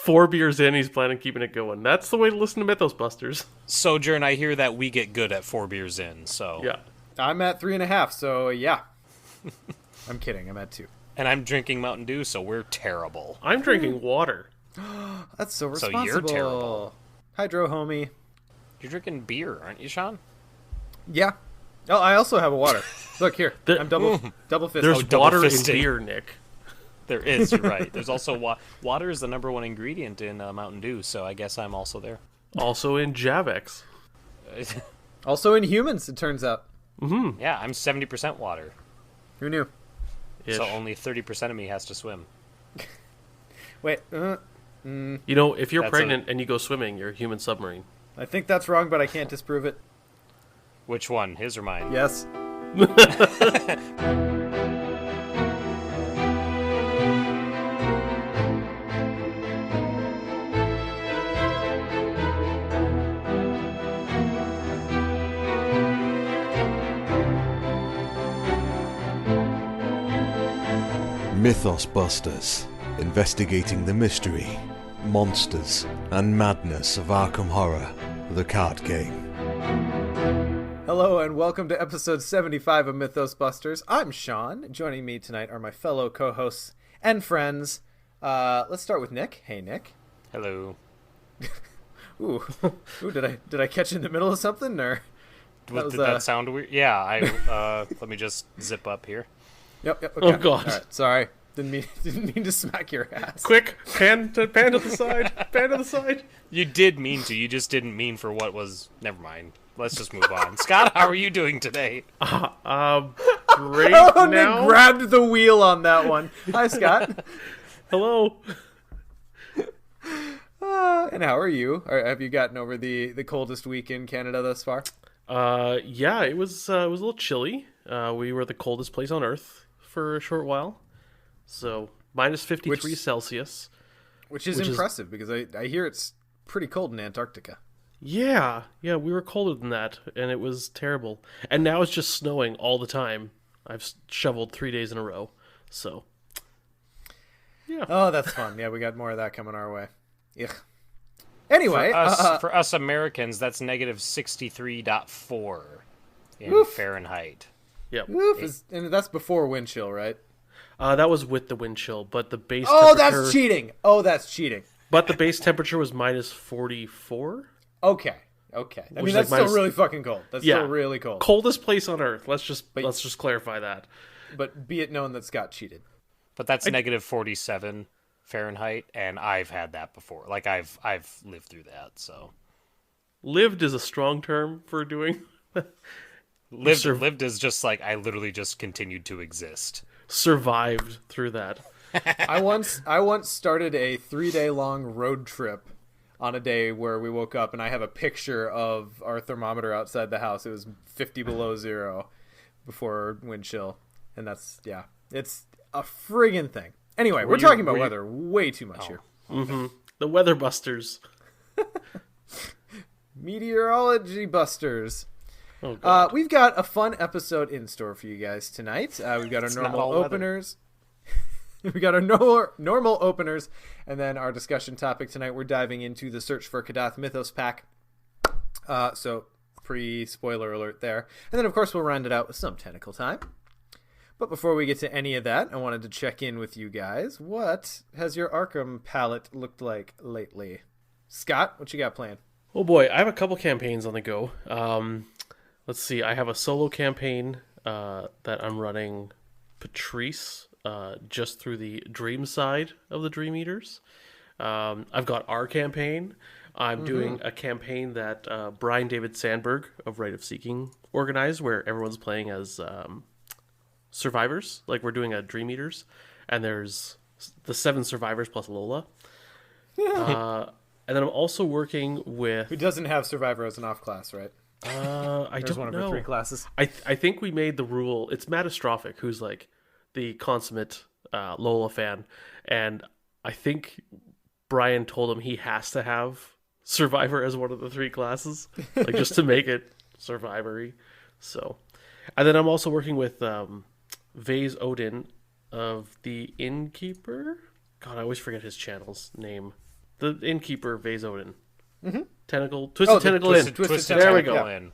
4 beers in, he's planning on keeping it going. That's the way to listen to Mythos Busters. Sojourn, I hear that we get good at 4 beers in, so... Yeah. I'm at 3.5, so yeah. I'm kidding, I'm at 2. And I'm drinking Mountain Dew, so we're terrible. I'm drinking water. That's so responsible. So you're terrible. Hydro, homie. You're drinking beer, aren't you, Sean? Yeah. Oh, I also have a water. Look here. I'm double fisted. There's double water in fisting. beer, Nick. There is, you're right. There's also water is the number one ingredient in Mountain Dew, so I guess I'm also there. Also in Javex. Also in humans, it turns out. Mm-hmm. Yeah, I'm 70% water. Who knew? Ish. So only 30% of me has to swim. Wait. You know, if you're That's pregnant and you go swimming, you're a human submarine. I think that's wrong, but I can't disprove it. Which one, his or mine? Yes. Mythos Busters, investigating the mystery, monsters, and madness of Arkham Horror, the card game. Hello and welcome to episode 75 of Mythos Busters. I'm Sean. Joining me tonight are my fellow co-hosts and friends. Let's start with Nick. Hey, Nick. Hello. Ooh, did I catch you in the middle of something, or Did that sound weird? Yeah, let me just zip up here. Yep. Okay. Oh, God. All right, sorry. Didn't mean to smack your ass. Quick, pan to the side. Pan to the side. You did mean to, you just didn't mean for what was... Never mind. Let's just move on. Scott, how are you doing today? Great Oh, now. Nick grabbed the wheel on that one. Hi, Scott. Hello. And how are you? Have you gotten over the coldest week in Canada thus far? Yeah, it was a little chilly. We were the coldest place on Earth for a short while. So, minus 53 Celsius. Which is impressive, because I hear it's pretty cold in Antarctica. Yeah, we were colder than that, and it was terrible. And now it's just snowing all the time. I've shoveled 3 days in a row, so... Yeah. Oh, that's fun. Yeah, we got more of that coming our way. Yeah. Anyway, for us Americans, that's negative 63.4 in Oof. Fahrenheit. Yep. and that's before wind chill, right? That was with the wind chill, but the base Oh, temperature... that's cheating. But the base temperature was minus 44? Okay. I mean, is that's like still really fucking cold. That's still really cold. Coldest place on Earth. Let's just clarify that. But be it known that Scott cheated. But that's negative 47 Fahrenheit, and I've had that before. Like, I've lived through that, so... Lived is a strong term for doing... Lived is just like, I literally just continued to exist. Survived through that. I once started a 3-day long road trip on a day where we woke up, and I have a picture of our thermometer outside the house. It was 50 below zero before wind chill, and it's a friggin' thing. Anyway, we're talking about weather way too much here. Mm-hmm. The Weather Busters. Meteorology Busters. Oh, God. We've got a fun episode in store for you guys tonight. We've got our normal openers. We got our normal openers, and then our discussion topic tonight. We're diving into the Search for Kadath Mythos pack. So pre-spoiler alert there. And then, of course, we'll round it out with some technical time. But before we get to any of that, I wanted to check in with you guys. What has your Arkham palette looked like lately? Scott, what you got planned? Oh boy, I have a couple campaigns on the go. Let's see, I have a solo campaign that I'm running Patrice just through the dream side of the Dream Eaters. I've got our campaign. I'm doing a campaign that Brian David Sandberg of Right of Seeking organized, where everyone's playing as survivors. Like, we're doing a Dream Eaters, and there's the 7 survivors plus Lola. And then I'm also working with... Who doesn't have Survivor as an off class, right? I There's don't one of know. her 3 classes. I think we made the rule. It's Matastrophic, who's like the consummate Lola fan, and I think Brian told him he has to have Survivor as one of the 3 classes, like just to make it Survivory. So, and then I'm also working with Vase Odin of the Innkeeper. God, I always forget his channel's name. the innkeeper Vase Odin. Mm-hmm. Twisted Tentacle Inn. Twisted There we Tentacle go. Inn.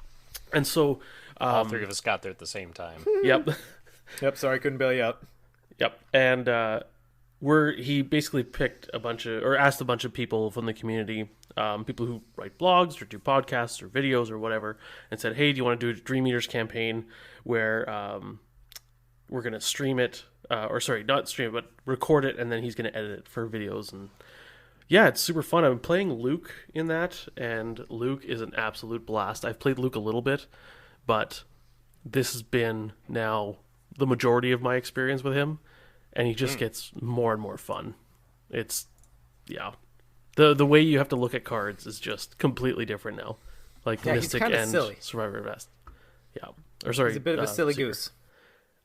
And so All three of us got there at the same time. Yep. Yep, sorry, couldn't bail you out. Yep. And he basically picked asked a bunch of people from the community, people who write blogs or do podcasts or videos or whatever, and said, hey, do you want to do a Dream Eaters campaign where we're going to stream it, not stream it, but record it, and then he's going to edit it for videos. And yeah, it's super fun. I'm playing Luke in that, and Luke is an absolute blast. I've played Luke a little bit, but this has been now the majority of my experience with him, and he just gets more and more fun. It's, yeah. The way you have to look at cards is just completely different now. Like Mystic and silly. Survivor Vest. Yeah. Or sorry. He's a bit of a silly Seeker. goose.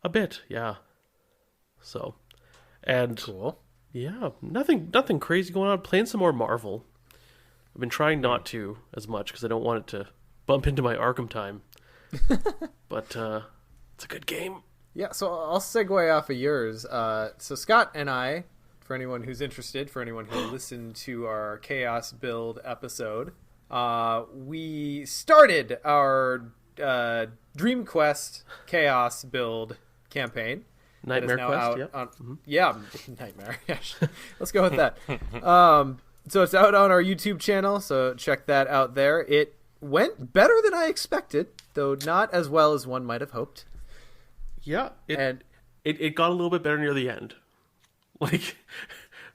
A bit, yeah. So, and Cool. yeah, nothing crazy going on. Playing some more Marvel. I've been trying not to as much because I don't want it to bump into my Arkham time. But it's a good game. Yeah, so I'll segue off of yours. So Scott and I, for anyone who's interested, for anyone who listened to our Chaos Build episode, we started our Dream Quest Chaos Build campaign. Nightmare now Quest, out yeah. on, yeah, Nightmare. Let's go with that. So it's out on our YouTube channel, so check that out there. It went better than I expected, though not as well as one might have hoped. Yeah, it got a little bit better near the end. Like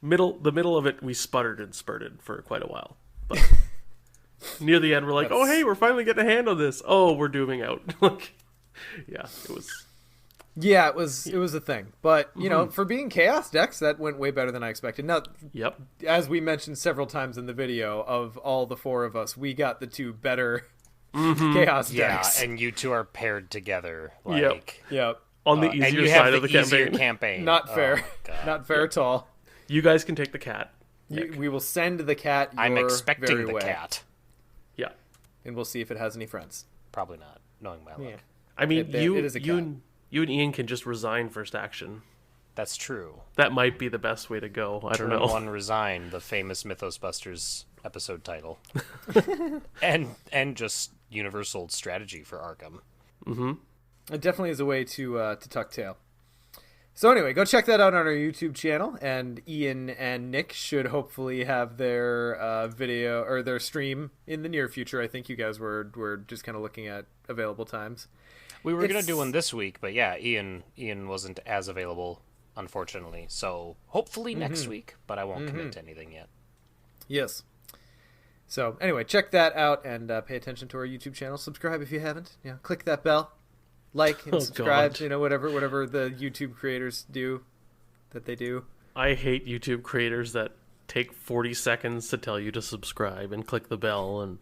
the middle of it, we sputtered and spurted for quite a while. But near the end, we're like, oh hey, we're finally getting a hand on this. Oh, we're dooming out. Like, yeah, it was. Yeah, it was a thing. But, you know, for being Chaos decks, that went way better than I expected. Now, Yep. as we mentioned several times in the video, of all the four of us, we got the two better Chaos Yeah, decks. and you two are paired together. Yep. Like, Yep. On the and easier you side have of the easier campaign. Not fair. Oh, my God. Not fair at all. You guys can take the cat. Nick. We will send the cat your I'm expecting very the way, cat. Yeah. and we'll see if it has any friends. Probably not, knowing my luck. Yeah. I mean, It is a cat. you and Ian can just resign first action. That's true. That might be the best way to go. I don't Turn know. 1 Resign, the famous Mythos Busters episode title. and just universal strategy for Arkham. It definitely is a way to tuck tail. So anyway, go check that out on our YouTube channel, and Ian and Nick should hopefully have their video or their stream in the near future. I think you guys were just kind of looking at available times. We were going It's- to do one this week, but yeah, Ian wasn't as available, unfortunately. So hopefully next week, but I won't commit to anything yet. Yes. So anyway, check that out and pay attention to our YouTube channel. Subscribe if you haven't. Yeah, click that bell, like and Oh, subscribe. God. You know, whatever the YouTube creators do, that they do. I hate YouTube creators that take 40 seconds to tell you to subscribe and click the bell and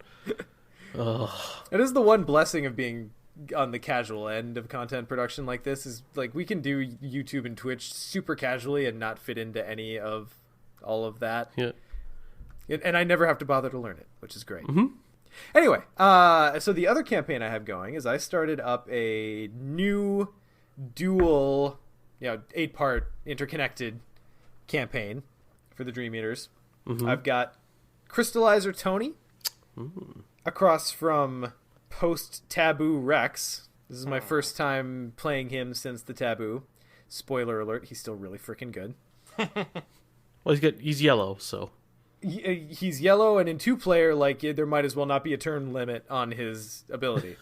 It is the one blessing of being on the casual end of content production like this, is like we can do YouTube and Twitch super casually and not fit into any of all of that. yeah. And I never have to bother to learn it, which is great. Anyway, so the other campaign I have going is I started up a new dual, 8-part interconnected campaign for the Dream Eaters. I've got Crystallizer Tony across from Post Taboo Rex. This is my first time playing him since the Taboo. Spoiler alert, he's still really freaking good. Well, he's yellow, so He's yellow, and in 2-player, like, there might as well not be a turn limit on his ability.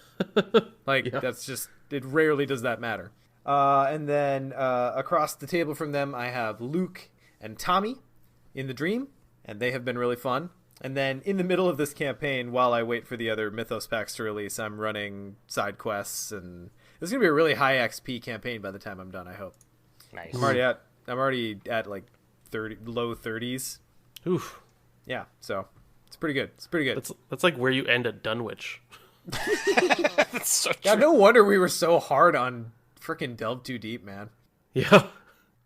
Like, that's just, it rarely does that matter. And then across the table from them, I have Luke and Tommy in the Dream, and they have been really fun. And then in the middle of this campaign, while I wait for the other Mythos packs to release, I'm running side quests, and this is going to be a really high XP campaign by the time I'm done, I hope. Nice. I'm already at like low 30s. oof. Yeah, so it's pretty good. It's pretty good. That's like where you end at Dunwich. That's so true. Yeah, no wonder we were so hard on frickin' Delve Too Deep, man. Yeah.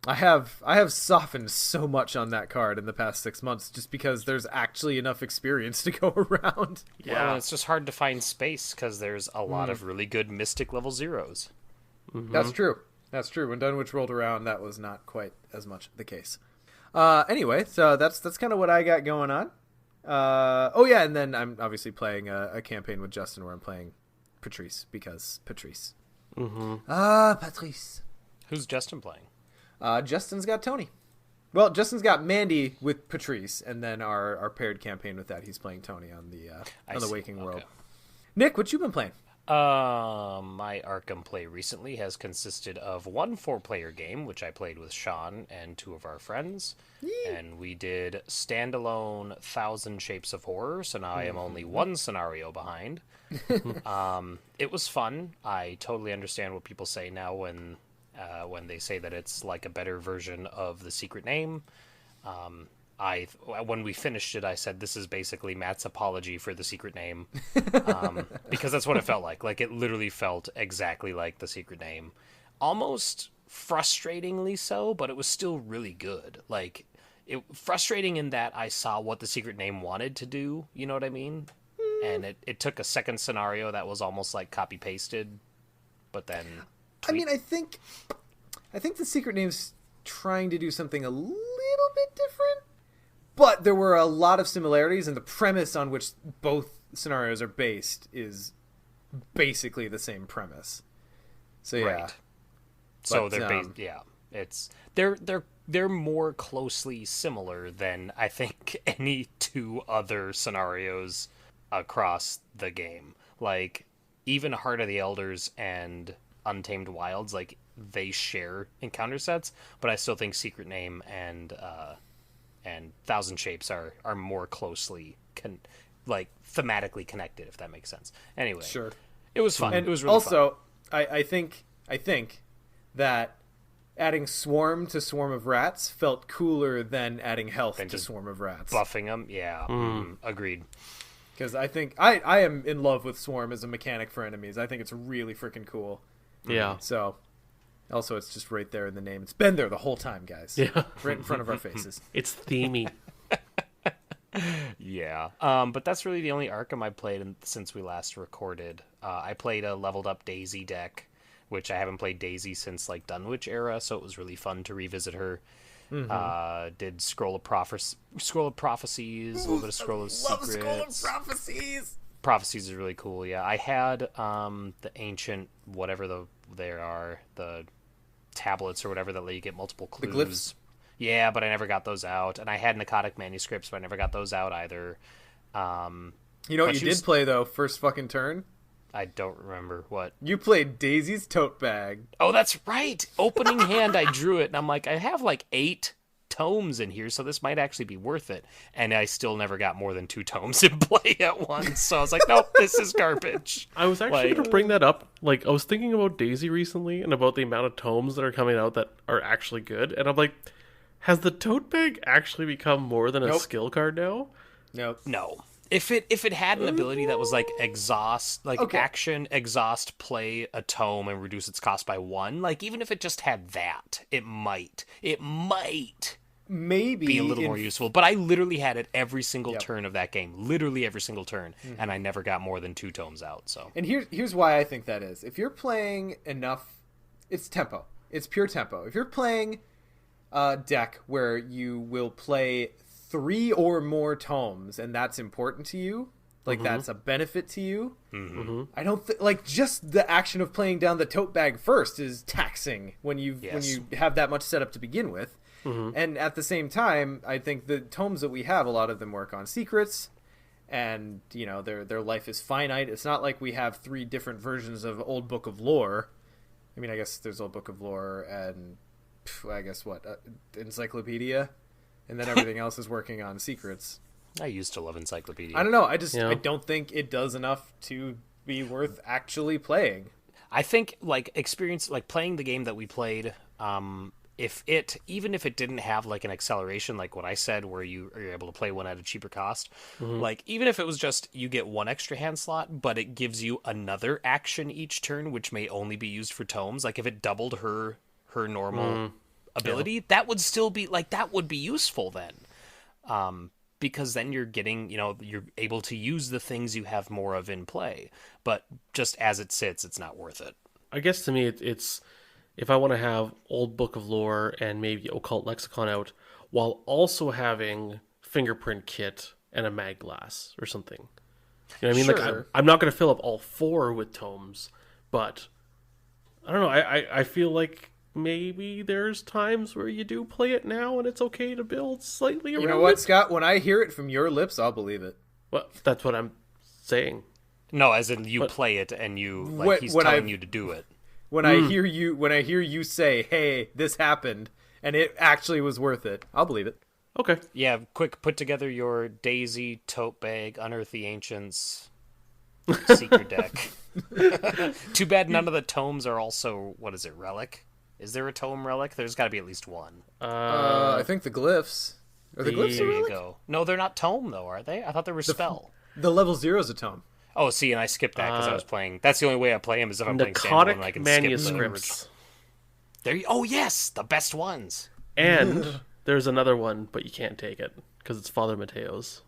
I have softened so much on that card in the past 6 months just because there's actually enough experience to go around. Well, it's just hard to find space because there's a lot of really good Mystic level 0s. That's true. That's true. When Dunwich rolled around, that was not quite as much the case. Anyway, so that's kind of what I got going on. Oh yeah, and then I'm obviously playing a campaign with Justin where I'm playing Patrice because Patrice. Patrice. Who's Justin playing? Justin's got Tony. Well, Justin's got Mandy with Patrice, and then our paired campaign with that, he's playing Tony on the Waking World. Nick, what you been playing? My Arkham play recently has consisted of one 4-player game, which I played with Sean and 2 of our friends. Yee. And we did standalone 1,000 Shapes of Horror, so now I am only one scenario behind. It was fun. I totally understand what people say now when they say that it's like a better version of The Secret Name. When we finished it, I said, this is basically Matt's apology for The Secret Name. Because that's what it felt like. Like, it literally felt exactly like The Secret Name. Almost frustratingly so, but it was still really good. Like, frustrating in that I saw what The Secret Name wanted to do, you know what I mean? And it took a second scenario that was almost like copy-pasted, but then... I mean, I think The Secret Name's trying to do something a little bit different. But there were a lot of similarities, and the premise on which both scenarios are based is basically the same premise. So yeah, right. So they're more closely similar than I think any 2 other scenarios across the game. Like even Heart of the Elders and Untamed Wilds, like they share encounter sets, but I still think Secret Name and 1,000 Shapes are more closely thematically connected, if that makes sense. Anyway, sure, it was fun. And it was really also, fun. I think that adding Swarm to Swarm of Rats felt cooler than adding Health to Swarm of Rats. Buffing them, yeah, agreed. Because I think I am in love with Swarm as a mechanic for enemies. I think it's really freaking cool. Yeah. So. Also, it's just right there in the name. It's been there the whole time, guys. Yeah. Right in front of our faces. It's themey. Yeah. But that's really the only Arkham I've played since we last recorded. I played a leveled up Daisy deck, which I haven't played Daisy since like Dunwich era, so it was really fun to revisit her. Did Scroll of Prophecies, a little bit of Scroll of Secrets. Scroll of Prophecies! Prophecies is really cool, yeah. I had the ancient, whatever they are, the tablets or whatever that let you get multiple clues. The glyphs? Yeah, but I never got those out. And I had Narcotic manuscripts, but I never got those out either. You know what you did play, though, first fucking turn? I don't remember what. You played Daisy's tote bag. Oh, that's right! Opening hand, I drew it, and I'm like, I have like 8 tomes in here, so this might actually be worth it. And I still never got more than 2 tomes in play at once. So I was like, nope, this is garbage. I was actually going to bring that up. Like, I was thinking about Daisy recently and about the amount of tomes that are coming out that are actually good. And I'm like, has the tote bag actually become more than a skill card now? Nope. No. If it had an ability that was like exhaust, like action, exhaust, play a tome and reduce its cost by 1, like even if it just had that, it might maybe be a little more useful. But I literally had it every single turn of that game, literally every single turn, and I never got more than 2 tomes out. So, and here's why I think that is. If you're playing enough, it's tempo. It's pure tempo. If you're playing a deck where you will play 3 or more tomes, and that's important to you, like that's a benefit to you. I don't like just the action of playing down the tote bag first is taxing when you have that much set up to begin with. And at the same time, I think the tomes that we have, a lot of them work on secrets, and you know their life is finite. It's not like we have 3 different versions of Old Book of Lore. I mean, I guess there's Old Book of Lore and I guess Encyclopedia. And then everything else is working on secrets. I used to love Encyclopedia. I don't know. I don't think it does enough to be worth actually playing. I think playing the game that we played, even if it didn't have like an acceleration, like what I said, where you're able to play one at a cheaper cost, like even if it was just you get 1 extra hand slot, but it gives you another action each turn, which may only be used for tomes. Like if it doubled her normal ability, that would still be that would be useful then, because then you're getting, you're able to use the things you have more of in play, but just as it sits, it's not worth it. I guess to me it's if I want to have Old Book of Lore and maybe Occult Lexicon out, while also having fingerprint kit and a mag glass or something. You know what I mean? Like Sure. I'm not going to fill up all 4 with tomes, but I don't know. I feel like maybe there's times where you do play it now and it's okay to build slightly around it. You know what, Scott? When I hear it from your lips, I'll believe it. Well, that's what I'm saying. No, as in you play it and you like he's telling you to do it. When I hear you say, "Hey, this happened," and it actually was worth it, I'll believe it. Okay. Yeah, quick, put together your Daisy, Tote Bag, Unearth the Ancients, Secret deck. Too bad none of the tomes are also, what is it, Relic? Is there a tome Relic? There's got to be at least one. I think the glyphs. Are the glyphs a There you relic? go. No, they're not tome, though, are they? I thought they were spell. The level 0 is a tome. Oh, see, and I skipped that because I was playing... That's the only way I play him is if I'm playing standalone and I Narcotic can skip the manuscripts. original. Oh, yes! The best ones! And there's another one, but you can't take it because it's Father Mateo's.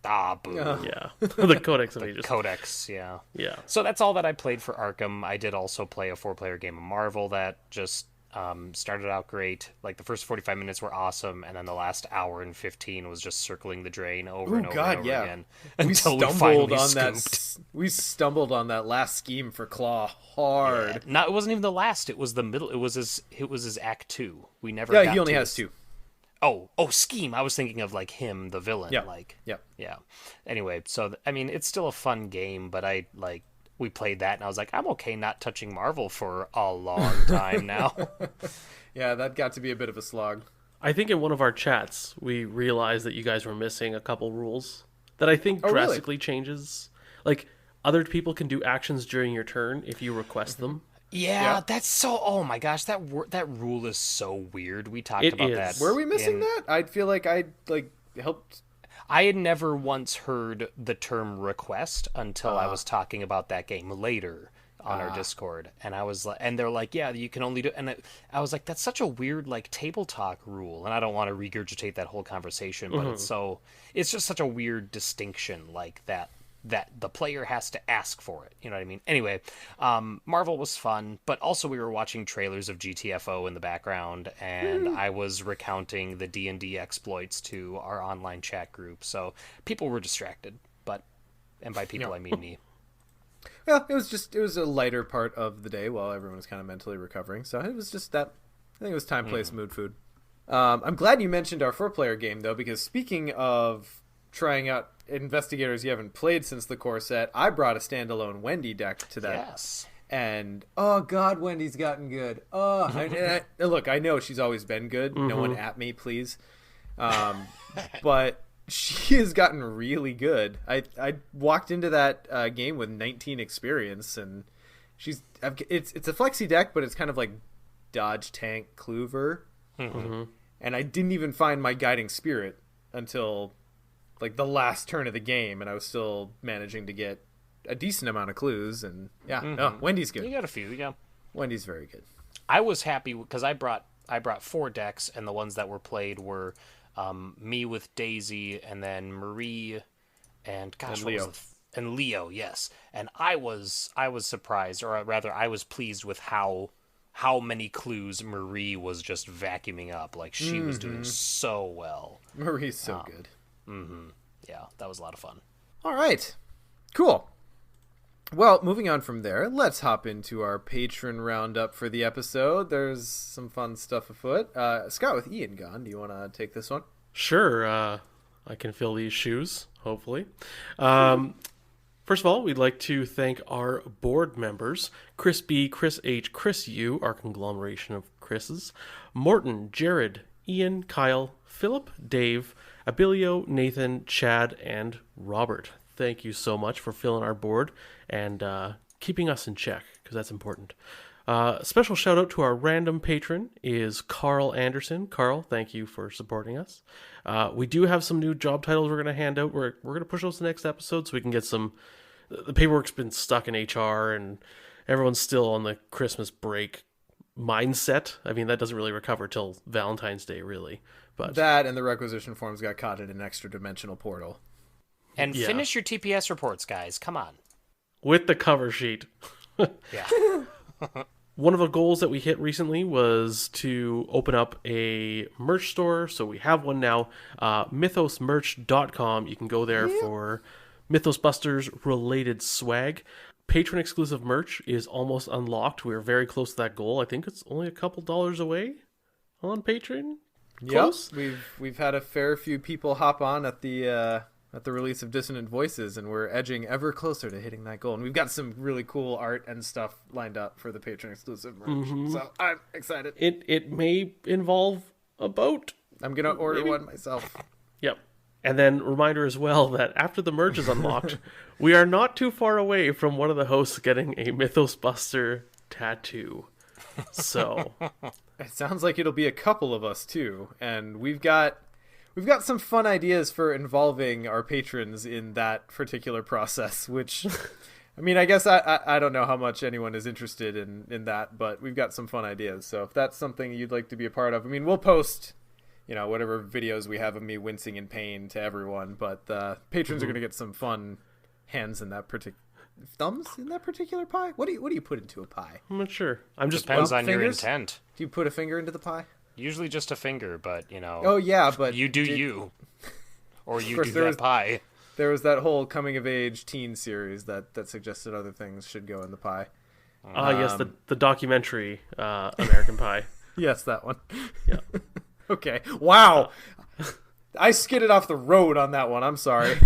Ah, boo. Yeah. The Codex of Ages. Codex, yeah. Yeah. So that's all that I played for Arkham. I did also play a 4-player game of Marvel that just started out great. Like, the first 45 minutes were awesome, and then the last hour and 15 was just circling the drain over and over and over again. Until we finally scooped. We stumbled on that last scheme for Claw hard. Yeah. No, it wasn't even the last. It was the middle. It was his Act 2. We never Yeah, got he only to has his- 2. Oh, Scheme. I was thinking of, like, him, the villain. Yeah. Like, Yeah. yeah. Anyway, so, I mean, it's still a fun game, but we played that, and I was like, I'm okay not touching Marvel for a long time now. Yeah, that got to be a bit of a slog. I think in one of our chats, we realized that you guys were missing a couple rules that I think really? drastically changes. Like, other people can do actions during your turn if you request them. Yeah, that's so... Oh, my gosh, that rule is so weird. We talked It about is. that. Were we missing that? I'd feel like I helped. I had never once heard the term request until I was talking about that game later on our Discord, and I was like, and they're like, yeah, you can only do, and I was like, that's such a weird like table talk rule, and I don't want to regurgitate that whole conversation, but it's just such a weird distinction, like that the player has to ask for it. You know what I mean? Anyway, Marvel was fun, but also we were watching trailers of GTFO in the background, and I was recounting the D&D exploits to our online chat group, so people were distracted, and by people I mean me. Well, it was a lighter part of the day while everyone was kind of mentally recovering. So it was just that. I think it was time, place, mood, food. I'm glad you mentioned our 4-player game though, because speaking of trying out investigators you haven't played since the core set, I brought a standalone Wendy deck to that. Yes. And oh god, Wendy's gotten good. Look, I know she's always been good. No one at me, please. But she has gotten really good. I walked into that game with 19 experience, and it's a flexi deck, but it's kind of like dodge, tank, clover. And I didn't even find my guiding spirit until like the last turn of the game, and I was still managing to get a decent amount of clues. And Wendy's good. You got a few, yeah. Wendy's very good. I was happy because I brought 4 decks, and the ones that were played were me with Daisy, and then Marie, and gosh, what Leo. was and Leo, yes. And I was surprised, or rather, I was pleased with how many clues Marie was just vacuuming up. Like she was doing so well. Marie's so good. Yeah, that was a lot of fun. All right. Cool. Well, moving on from there, let's hop into our patron roundup for the episode. There's some fun stuff afoot. Scott, with Ian gone, do you want to take this one? Sure, I can fill these shoes, hopefully. First of all, we'd like to thank our board members, Chris B., Chris H., Chris U., our conglomeration of Chris's, Morton, Jared, Ian, Kyle, Philip, Dave, Abilio, Nathan, Chad, and Robert. Thank you so much for filling our board and keeping us in check, because that's important. Special shout out to our random patron is Carl Anderson. Carl, thank you for supporting us. We do have some new job titles we're going to hand out. We're going to push those to the next episode so we can get some... The paperwork's been stuck in HR and everyone's still on the Christmas break mindset. I mean, that doesn't really recover till Valentine's Day, really. But that and the requisition forms got caught in an extra dimensional portal. And finish your TPS reports, guys. Come on. with the cover sheet. Yeah. One of the goals that we hit recently was to open up a merch store. So we have one now, mythosmerch.com. You can go there for Mythos Busters related swag. Patron exclusive merch is almost unlocked. We're very close to that goal. I think it's only a couple dollars away on Patreon. Close. Yep. We've had a fair few people hop on at the release of Dissonant Voices, and we're edging ever closer to hitting that goal. And we've got some really cool art and stuff lined up for the Patreon exclusive merch. So I'm excited. It may involve a boat. I'm gonna order one myself. Yep. And then reminder as well that after the merch is unlocked, we are not too far away from one of the hosts getting a Mythos Buster tattoo. So it sounds like it'll be a couple of us too, and we've got some fun ideas for involving our patrons in that particular process, which I mean, I guess I don't know how much anyone is interested in that, but we've got some fun ideas. So if that's something you'd like to be a part of, I mean, we'll post, whatever videos we have of me wincing in pain to everyone, but patrons are going to get some fun thumbs in that particular pie. What do you put into a pie? I'm not sure. I'm just Depends on your fingers? intent. Do you put a finger into the pie? Usually just a finger, but Oh yeah, but you do you, or you course, do that pie. There was that whole coming of age teen series that suggested other things should go in the pie. yes, the documentary American Pie. Yes, that one. Yeah. Okay. Wow. I skidded off the road on that one. I'm sorry.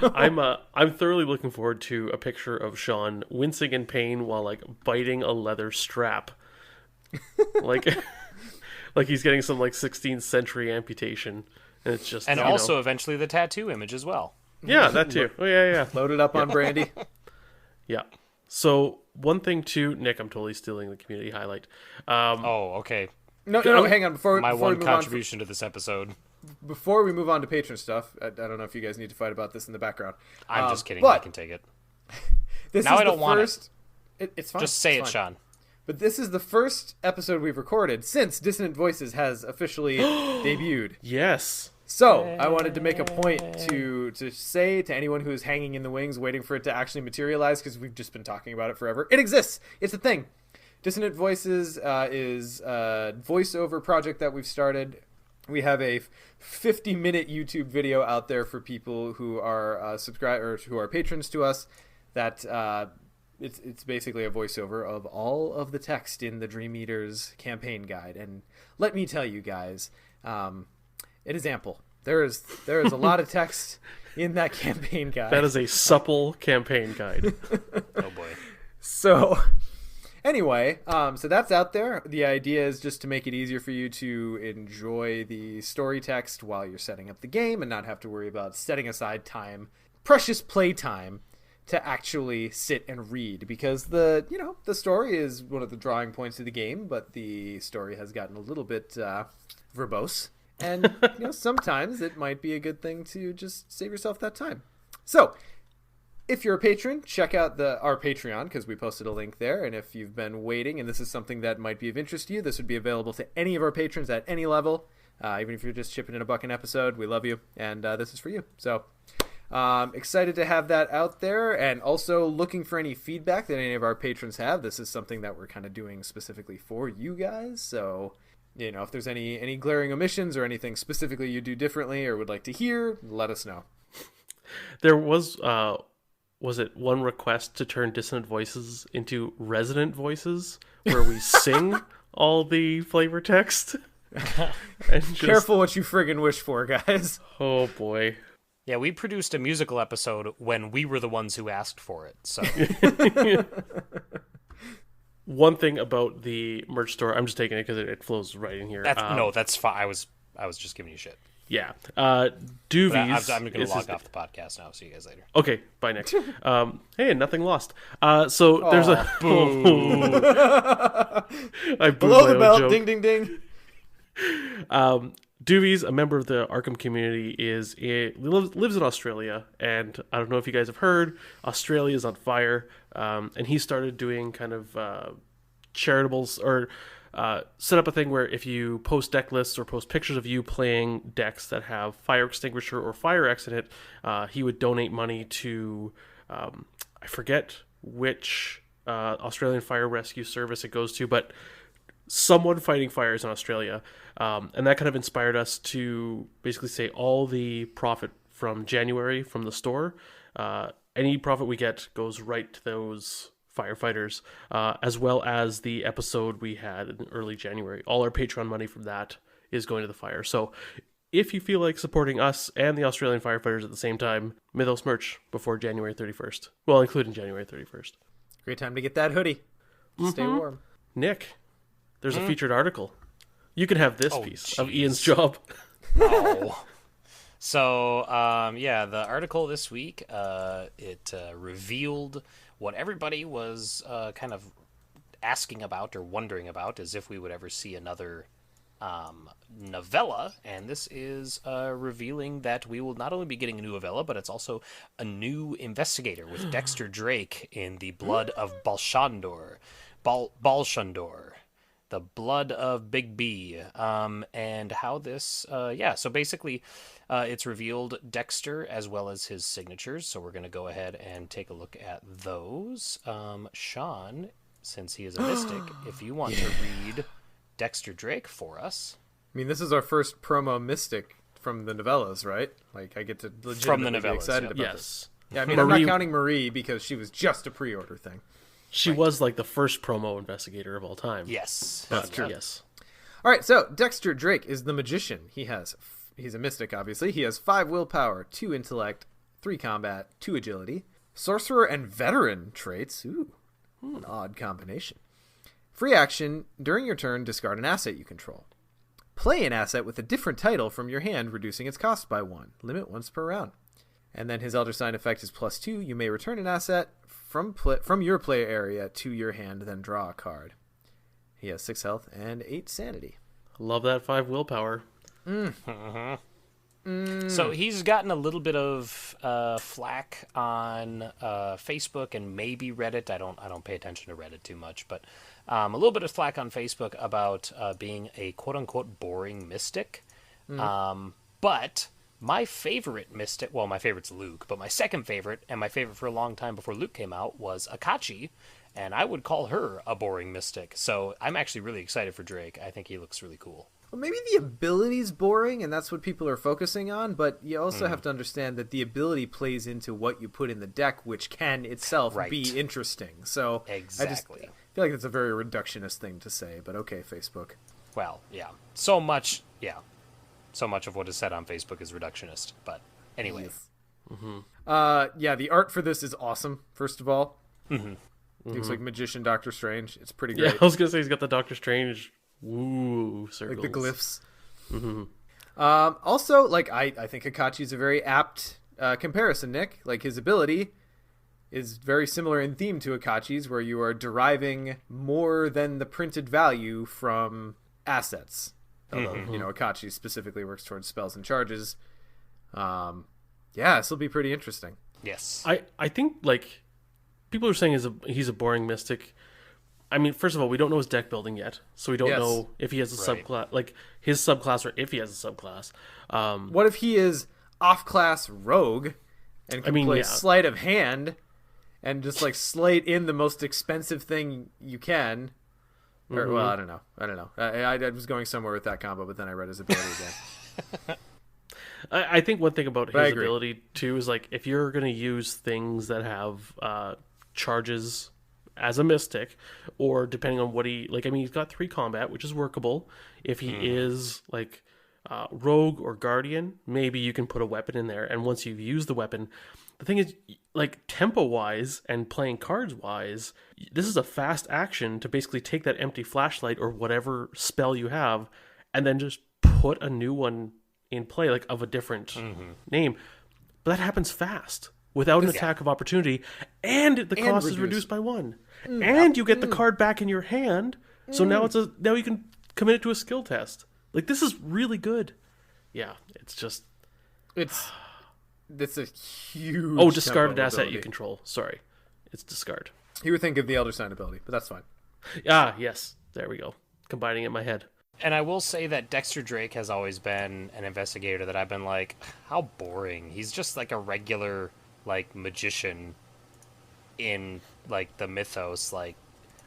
I'm thoroughly looking forward to a picture of Sean wincing in pain while like biting a leather strap, like he's getting some like 16th century amputation, and it's just also eventually the tattoo image as well. Yeah, that too. Oh yeah. Loaded up on brandy. Yeah. So one thing too, Nick, I'm totally stealing the community highlight. Okay. No, hang on. Before one we move contribution to this episode. Before we move on to patron stuff, I don't know if you guys need to fight about this in the background. I'm just kidding. But I can take it. This now is I don't want it. It's fine. Just say it's it, fine. Sean. But this is the first episode we've recorded since Dissonant Voices has officially debuted. Yes. So I wanted to make a point to say to anyone who is hanging in the wings, waiting for it to actually materialize, because we've just been talking about it forever. It exists. It's a thing. Dissonant Voices is a voiceover project that we've started. We have a 50-minute YouTube video out there for people who are subscribers, who are patrons to us. That it's basically a voiceover of all of the text in the Dream Eaters campaign guide. And let me tell you guys, it is ample. There is a lot of text in that campaign guide. That is a supple campaign guide. Oh boy. So anyway, so that's out there. The idea is just to make it easier for you to enjoy the story text while you're setting up the game and not have to worry about setting aside time, precious play time, to actually sit and read, because the story is one of the drawing points of the game, but the story has gotten a little bit verbose, and sometimes it might be a good thing to just save yourself that time. So if you're a patron, check out our Patreon, because we posted a link there. And if you've been waiting and this is something that might be of interest to you, this would be available to any of our patrons at any level. Even if you're just chipping in $1 an episode, we love you, and this is for you. So excited to have that out there, and also looking for any feedback that any of our patrons have. This is something that we're kind of doing specifically for you guys. So if there's any glaring omissions or anything specifically you do differently or would like to hear, let us know. There was it one request to turn Dissonant Voices into Resonant Voices, where we sing all the flavor text? Careful what you friggin' wish for, guys. Oh boy. Yeah, we produced a musical episode when we were the ones who asked for it. So one thing about the merch store, I'm just taking it because it flows right in here. That's fine. I was just giving you shit. Yeah. Doovies. I'm going to log off the podcast now. See you guys later. Okay. Bye, Nick. Hey, nothing lost. So there's a... Boo. I booed Below my the own belt. joke. Ding, ding, ding. Doovies, a member of the Arkham community, lives in Australia, and I don't know if you guys have heard, Australia is on fire, and he started doing kind of charitables, or set up a thing where if you post deck lists or post pictures of you playing decks that have fire extinguisher or fire X in it, he would donate money to, I forget which Australian Fire Rescue Service it goes to, but someone fighting fires in Australia. And that kind of inspired us to basically say all the profit from January from the store, any profit we get goes right to those firefighters, as well as the episode we had in early January. All our Patreon money from that is going to the fire. So if you feel like supporting us and the Australian firefighters at the same time, Mythos merch before January 31st. Well, including January 31st. Great time to get that hoodie. Stay warm. Nick, there's a featured article. You can have this piece of Ian's job. Oh. So, the article this week, it revealed what everybody was kind of asking about or wondering about, as if we would ever see another novella. And this is revealing that we will not only be getting a new novella, but it's also a new investigator with Dexter Drake in The Blood of Balshandor. Balshandor. The Blood of Big B, and how this, so basically it's revealed Dexter as well as his signatures, so we're going to go ahead and take a look at those. Sean, since he is a mystic, if you want to read Dexter Drake for us. I mean, this is our first promo mystic from the novellas, right? Like, I get to legitimately be excited about this. Yeah, I mean, Marie, I'm not counting Marie because she was just a pre-order thing. She was like the first promo investigator of all time. Yes. That's true. Yes. All right, so Dexter Drake is the magician. He's a mystic, obviously. He has 5 willpower, 2 intellect, 3 combat, 2 agility, sorcerer and veteran traits. Ooh, an odd combination. Free action, during your turn, discard an asset you control. Play an asset with a different title from your hand, reducing its cost by 1. Limit once per round. And then his Elder Sign effect is +2. You may return an asset from your play area to your hand, then draw a card. He has 6 health and 8 sanity. Love that 5 willpower. So he's gotten a little bit of flack on Facebook and maybe Reddit. I don't pay attention to Reddit too much, but a little bit of flack on Facebook about being a quote-unquote boring mystic. But my favorite mystic, well, my favorite's Luke, but my second favorite, and my favorite for a long time before Luke came out, was Akachi, and I would call her a boring mystic. So I'm actually really excited for Drake. I think he looks really cool. Well, maybe the ability's boring, and that's what people are focusing on, but you also have to understand that the ability plays into what you put in the deck, which can itself be interesting. So exactly. I just feel like it's a very reductionist thing to say, but okay, Facebook. Well, yeah. So much of what is said on Facebook is reductionist, but anyway. Yes. The art for this is awesome, first of all. Looks like Magician Doctor Strange. It's pretty great. Yeah, I was going to say he's got the Doctor Strange circles. Like the glyphs. Also, like, I think Akachi's a very apt comparison, Nick. Like, his ability is very similar in theme to Akachi's, where you are deriving more than the printed value from assets. Although, Akachi specifically works towards spells and charges. This will be pretty interesting. Yes. I think, like, people are saying he's a boring mystic. I mean, first of all, we don't know his deck building yet, so we don't know if he has a subclass, like his subclass, or if he has a subclass. What if he is off-class rogue and can play sleight of hand and just like slate in the most expensive thing you can? Or, well, I don't know. I was going somewhere with that combo, but then I read his ability again. I think one thing about his ability too is, like, if you're going to use things that have charges as a mystic, or depending on what he's got 3 combat, which is workable. If he is like rogue or guardian, maybe you can put a weapon in there, and once you've used the weapon, the thing is, like, tempo wise and playing cards wise, this is a fast action to basically take that empty flashlight or whatever spell you have and then just put a new one in play, like, of a different name. But that happens fast without an attack of opportunity, and the cost is reduced by 1. And you get the card back in your hand, so now now you can commit it to a skill test. Like, this is really good. Yeah, it's a huge discarded asset ability. You control. Sorry, it's discard. You would think of the Elder Sign ability, but that's fine. Yes, there we go. Combining it in my head. And I will say that Dexter Drake has always been an investigator that I've been like, how boring. He's just like a regular, like, magician. in like the Mythos. Like,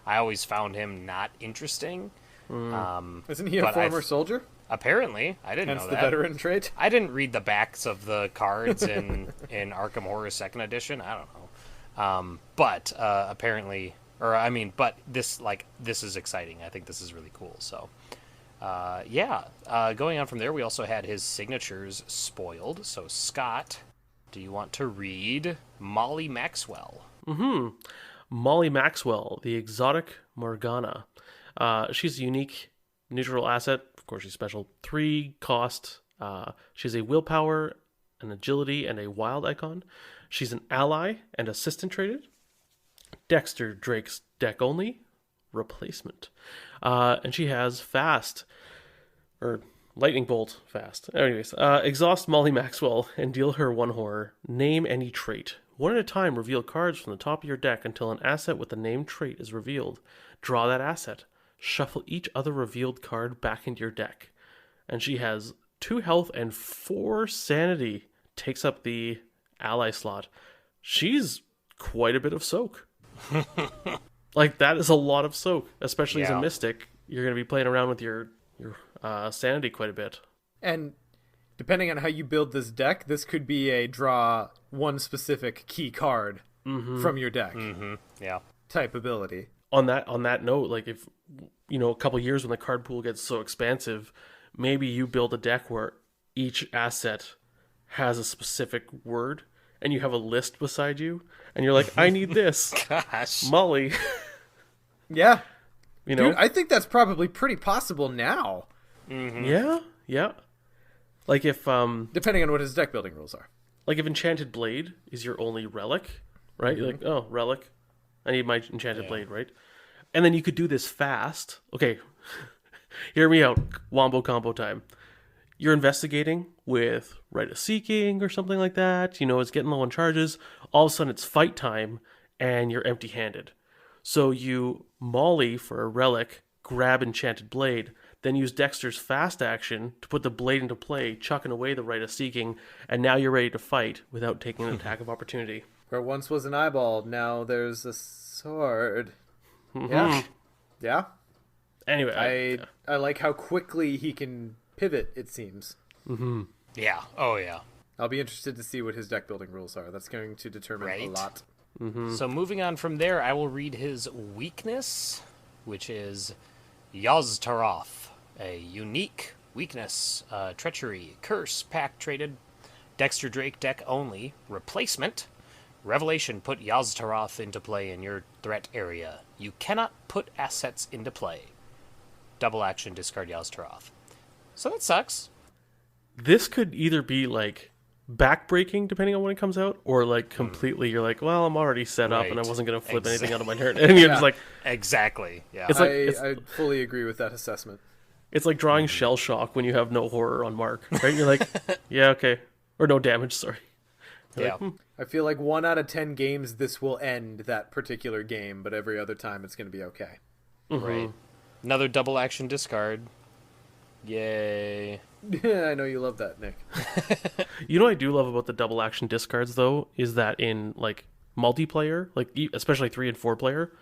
I always found him not interesting. Isn't he a former soldier? Apparently, I didn't Hence know the that. veteran trait. I didn't read the backs of the cards in Arkham Horror Second Edition. I don't know, but apparently, but this is exciting. I think this is really cool. So, going on from there, we also had his signatures spoiled. So, Scott, do you want to read Molly Maxwell? Molly Maxwell, the exotic Morgana. She's a unique neutral asset. Of course, she's special. 3 cost. She has a willpower, an agility, and a wild icon. She's an ally and assistant traded. Dexter Drake's deck only. Replacement. And she has fast. Or lightning bolt fast. Anyways, exhaust Molly Maxwell and deal her 1 horror. Name any trait. 1 at a time, reveal cards from the top of your deck until an asset with the named trait is revealed. Draw that asset. Shuffle each other revealed card back into your deck. And she has 2 health and 4 sanity. Takes up the ally slot. She's quite a bit of soak. Like, that is a lot of soak. Especially as a mystic. You're going to be playing around with your sanity quite a bit. And depending on how you build this deck, this could be a draw 1 specific key card from your deck type ability. On that note, like, if a couple years when the card pool gets so expansive, maybe you build a deck where each asset has a specific word and you have a list beside you and you're like, I need this. Gosh. Molly. Yeah. Dude, I think that's probably pretty possible now. Yeah. Like, if depending on what his deck building rules are. Like, if Enchanted Blade is your only relic, right? You're like, oh, relic. I need my Enchanted Blade, right? And then you could do this fast. Okay, hear me out. Wombo combo time. You're investigating with Rite of Seeking or something like that. It's getting low on charges. All of a sudden, it's fight time, and you're empty-handed. So you Molly for a relic, grab Enchanted Blade, then use Dexter's fast action to put the blade into play, chucking away the Rite of Seeking, and now you're ready to fight without taking an attack of opportunity. Where once was an eyeball, now there's a sword. Yeah. Anyway, I like how quickly he can pivot, it seems. Yeah. Oh, yeah. I'll be interested to see what his deck building rules are. That's going to determine a lot. So moving on from there, I will read his weakness, which is Yoztaroth, a unique weakness, treachery, curse, pack traded, Dexter Drake deck only, replacement. Revelation, put Yoztaroth into play in your threat area. You cannot put assets into play. Double action, discard Yoztaroth. So that sucks. This could either be, like, backbreaking, depending on when it comes out, or, like, completely, you're like, well, I'm already set up, and I wasn't going to flip anything out of my turn. And you're just like... Exactly, yeah. It's like, I fully agree with that assessment. It's like drawing Shell Shock when you have no horror on mark, right? You're like, yeah, okay. Or no damage, sorry. Yeah. I feel like 1 out of 10 games this will end that particular game, but every other time it's going to be okay. Right. Another double action discard. Yay. Yeah, I know you love that, Nick. You know what I do love about the double action discards, though, is that in, like, multiplayer, like, especially 3 and 4 player,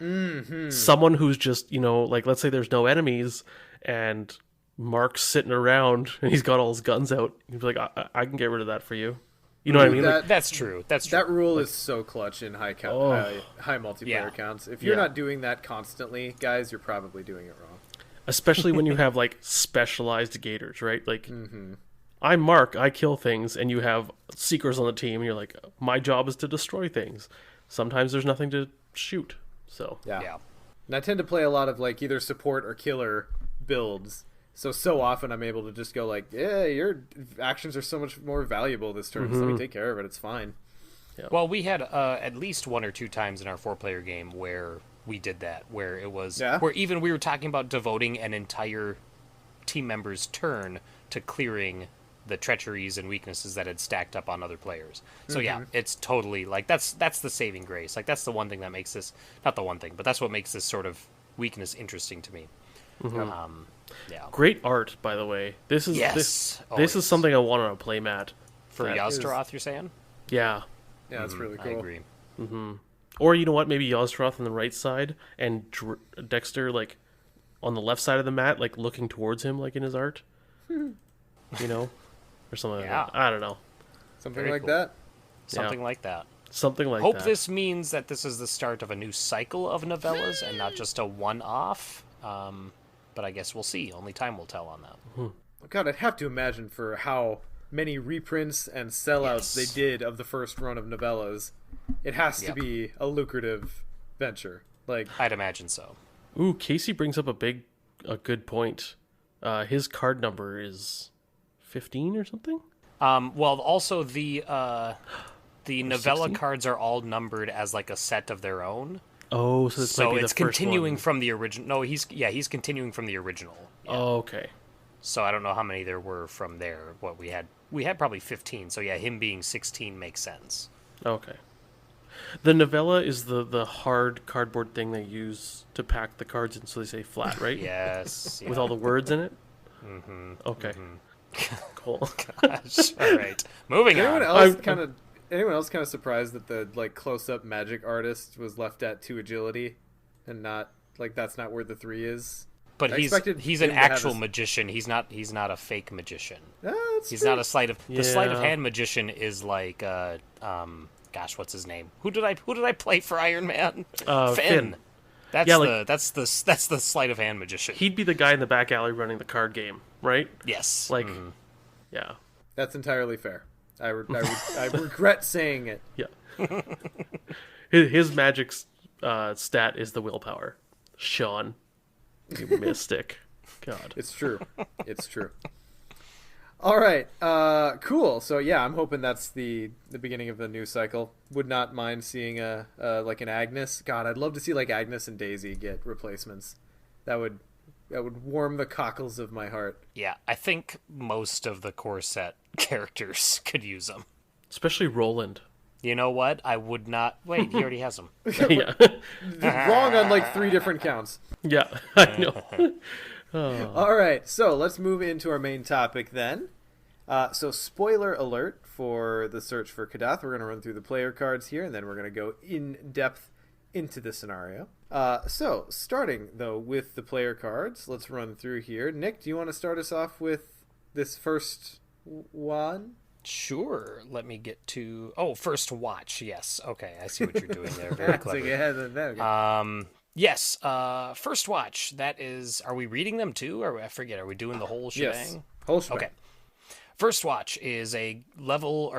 someone who's just, like, let's say there's no enemies, and Mark's sitting around, and he's got all his guns out, you'd be like, I can get rid of that for you. You know what I mean? That's true. That rule is so clutch in high multiplayer counts. If you're not doing that constantly, guys, you're probably doing it wrong. Especially when you have, like, specialized gators, right? Like, I'm Mark, I kill things, and you have Seekers on the team, and you're like, my job is to destroy things. Sometimes there's nothing to shoot, so. Yeah. And I tend to play a lot of, like, either support or killer builds. So often I'm able to just go like, yeah, your actions are so much more valuable this turn, so let me take care of it, it's fine. Yeah. Well, we had at least 1 or 2 times in our 4-player game where we did that, where it was, where even we were talking about devoting an entire team member's turn to clearing the treacheries and weaknesses that had stacked up on other players. So yeah, it's totally, like, that's the saving grace. Like, that's the one thing that makes this, not the one thing, but that's what makes this sort of weakness interesting to me. Yeah. Great art, by the way. This is this is something I want on a playmat. For Yoztaroth, you're saying? Yeah. Yeah, that's really cool. I agree. Or you know what? Maybe Yozroth on the right side and Dexter like on the left side of the mat, like looking towards him, like in his art. You know, or something like that. I don't know. Something Very like cool. that. Something like that. Something like Hope that. this means that this is the start of a new cycle of novellas and not just a one-off. But I guess we'll see. Only time will tell on that. God, I'd have to imagine for how many reprints and sellouts they Yes. did of the first run of novellas, it has to Yep. be a lucrative venture. Like, I'd imagine so. Ooh, Casey brings up a good point. His card number is 15 or something. Well, also the novella 16? cards are all numbered as like a set of their own. Oh, so this might So be it's the first continuing one. from the original. No, he's continuing from the original. Yeah. Oh, okay. So I don't know how many there were from there. What we had probably 15. So yeah, him being 16 makes sense. Okay. The novella is the hard cardboard thing they use to pack the cards in, so they say flat, right? Yes. With all the words in it. Mm-hmm. Okay. Cool. Gosh. All right. Moving anyone on. else kind of surprised that the like close-up magic artist was left at 2 agility, and not like that's not where the 3 is. But I he's expected an him to have actual a- magician. He's not a fake magician. That's He's true. not a sleight of the sleight of Yeah. hand magician is like gosh, what's his name? Who did I play for Iron Man? Finn. That's Yeah, like- that's the sleight of hand magician. He'd be the guy in the back alley running the card game, right? Yes. Like, yeah. That's entirely fair. I regret saying it. Yeah. His magic stat is the willpower. Sean, you mystic. God. It's true. It's true. All right. Cool. So yeah, I'm hoping that's the beginning of the new cycle. Would not mind seeing like an Agnes. God, I'd love to see like Agnes and Daisy get replacements. That would warm the cockles of my heart. Yeah, I think most of the core set characters could use them. Especially Roland. You know what? I would not. Wait, he already has them. Yeah. Wrong on like 3 different counts. Yeah, I know. All right, so let's move into our main topic then. So spoiler alert for the search for Kadath. We're going to run through the player cards here, and then we're going to go in depth into the scenario. So starting though with the player cards, let's run through here. Nick, do you want to start us off with this first one? Sure. Let me get to. Oh, first watch. Yes. Okay, I see what you're doing there. Very It's like, clever. yeah, Yes. First watch. That is. Are we reading them too? Or I forget. Are we doing the whole shebang? yes, whole shebang. Okay. First watch is a level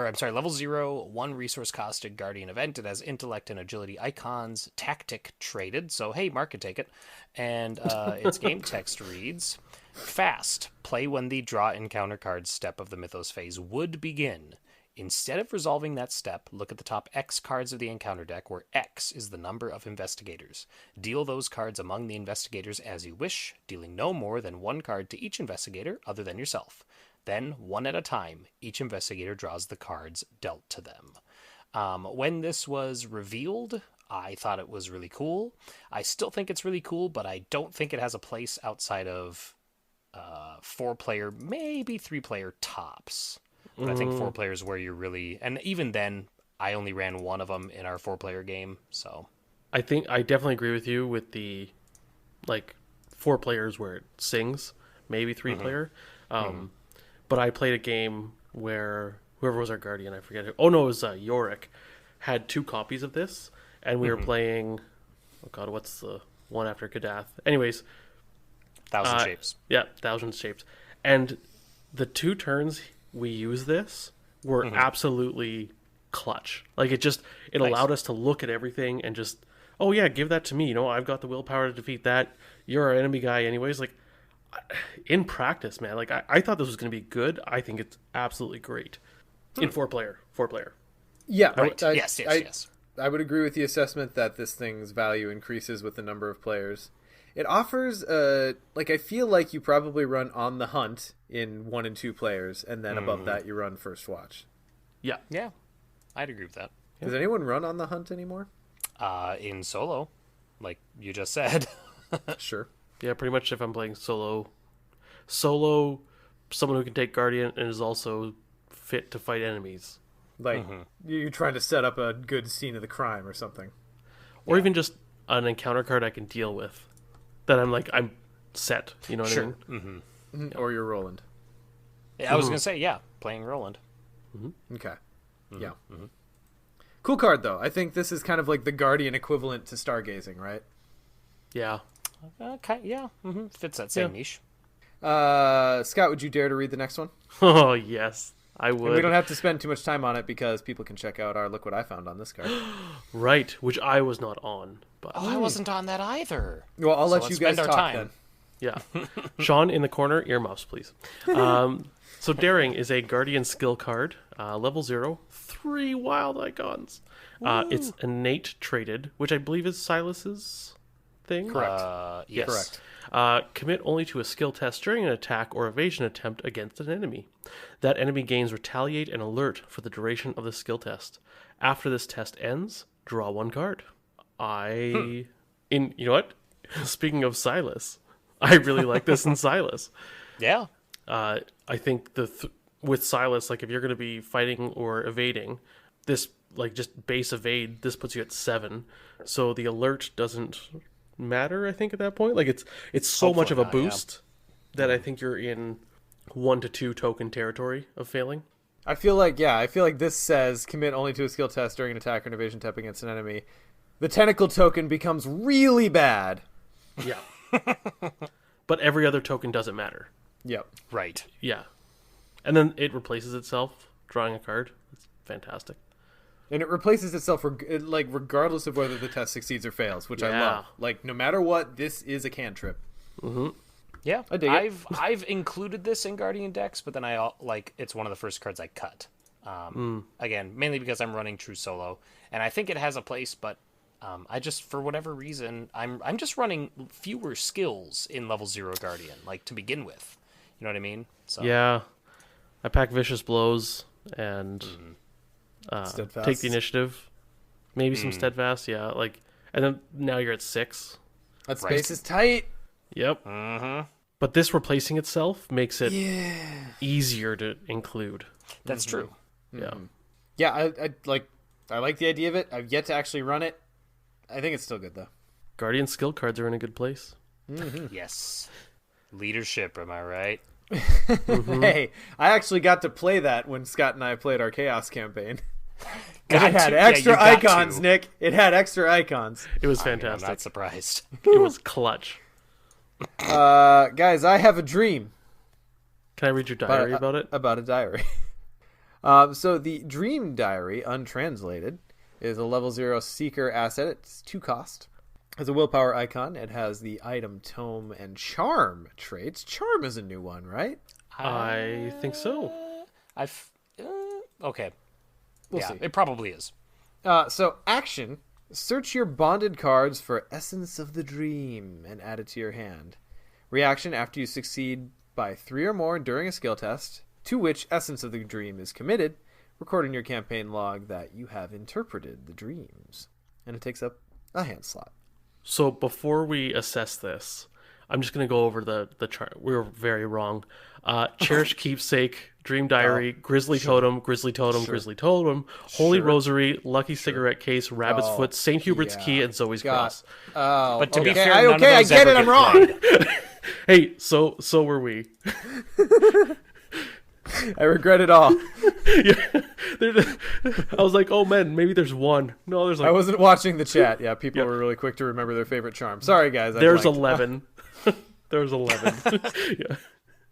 0, 1 resource costed guardian event. It has intellect and agility icons, tactic traded. So hey, Mark can take it. And its game text reads: Fast. Play when the draw encounter card step of the Mythos phase would begin. Instead of resolving that step, look at the top X cards of the encounter deck, where X is the number of investigators. Deal those cards among the investigators as you wish, dealing no more than 1 card to each investigator other than yourself. Then, one at a time, each investigator draws the cards dealt to them. When this was revealed, I thought it was really cool. I still think it's really cool, but I don't think it has a place outside of 4-player, maybe 3-player tops. But I think 4 players where you're really... And even then, I only ran one of them in our 4-player game, so... I think I definitely agree with you with the, like, 4 players where it sings, maybe 3-player. But I played a game where whoever was our guardian, I forget who. Oh no, it was Yorick, had 2 copies of this, and we were playing. Oh god, what's the one after Kadath? Anyways, 1,000 shapes. yeah, 1,000 shapes, and the 2 turns we used this were absolutely clutch. Like it allowed us to look at everything and just, oh yeah, give that to me. You know, I've got the willpower to defeat that. You're our enemy guy, anyways. Like. In practice, man, like I thought this was going to be good. I think it's absolutely great in 4-player. Yeah, Right. Yes. I would agree with the assessment that this thing's value increases with the number of players. It offers, like, I feel like you probably run On the Hunt in 1 and 2 players, and then above that you run First Watch. Yeah, Yeah, I'd agree with that. Does anyone run On the Hunt anymore? In solo, like you just said. Sure. yeah. Pretty much, if I'm playing solo, someone who can take guardian and is also fit to fight enemies. Like, you're trying to set up a good scene of the crime or something. or even just an encounter card I can deal with. That I'm set. You know what I mean? Mm-hmm. Or you're Roland. Yeah, I was gonna say playing Roland. Okay. Yeah. Cool card though. I think this is kind of like the Guardian equivalent to Stargazing, right? Yeah. Okay. Yeah. Fits that same niche. Scott, would you dare to read the next one? Oh yes, I would. And we don't have to spend too much time on it because people can check out our Look What I Found on this card. Right, which I was not on. But I wasn't on that either. Well, I'll let you guys talk then. Yeah. Sean in the corner, earmuffs, please. So Daring is a Guardian skill card, level 0, 3 wild icons. It's innate traded, which I believe is Silas's thing. Correct. Yes. Correct. Commit only to a skill test during an attack or evasion attempt against an enemy. That enemy gains Retaliate and Alert for the duration of the skill test. After this test ends, draw 1 card. You know what? Speaking of Silas, I really like this in Silas. Yeah. I think with Silas, like if you're going to be fighting or evading, this just base evade, this puts you at 7. So the alert doesn't matter. I think at that point, it's so much of a boost that I think you're in 1 to 2 token territory of failing. I feel like this says commit only to a skill test during an attack or an evasion tap against an enemy. The tentacle token becomes really bad. Yeah. But every other token doesn't matter. Yep. Right. Yeah. And then it replaces itself, drawing a card. It's fantastic. And it replaces itself regardless of whether the test succeeds or fails, which I love. Like no matter what, this is a cantrip. Mm-hmm. Yeah, I dig it. I've included this in Guardian decks, but then it's one of the first cards I cut. Again, mainly because I'm running true solo, and I think it has a place, but I just, for whatever reason, I'm just running fewer skills in level 0 Guardian, to begin with. You know what I mean? So yeah, I pack Vicious Blows and take the initiative, maybe some Steadfast. Yeah, and then now you're at 6. That space is tight. Yep. But this replacing itself makes it easier to include. That's true. Yeah. Yeah, I like the idea of it. I've yet to actually run it. I think it's still good though. Guardian skill cards are in a good place. Yes. Leadership, am I right? Hey, I actually got to play that when Scott and I played our Chaos campaign. And it had extra icons, Nick. It had extra icons. It was fantastic. I'm not surprised. It was clutch. Guys, I have a dream. Can I read your diary about it? About a diary. So the Dream Diary, untranslated, is a level 0 Seeker asset. It's 2 cost. It has a willpower icon. It has the item, tome, and charm traits. Charm is a new one, right? I think so. Okay. We'll see. It probably is. So action. Search your bonded cards for Essence of the Dream and add it to your hand. Reaction, after you succeed by 3 or more during a skill test, to which Essence of the Dream is committed, record in your campaign log that you have interpreted the dreams. And it takes up a hand slot. So before we assess this, I'm just going to go over the chart. We were very wrong. Cherished Keepsake, Dream Diary, Grizzly Totem, Grizzly Totem, Grizzly Totem, Holy Rosary, Lucky Cigarette Case, Rabbit's Foot, St. Hubert's Key, and Zoe's Cross. But to be okay, fair, I none of those get it. ever I'm get wrong. played. Hey, so were we. I regret it all. Yeah. I was like, oh man, maybe there's one. No, there's I wasn't watching the chat. Yeah, people were really quick to remember their favorite charm. Sorry, guys. There's 11. There's 11. Yeah.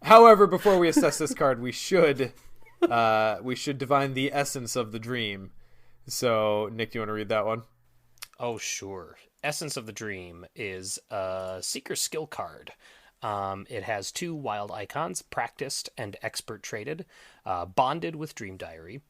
However, before we assess this card, we should divine the essence of the dream. So, Nick, do you want to read that one? Oh, sure. Essence of the Dream is a Seeker skill card. It has 2 wild icons, Practiced and Expert traded, bonded with Dream Diary.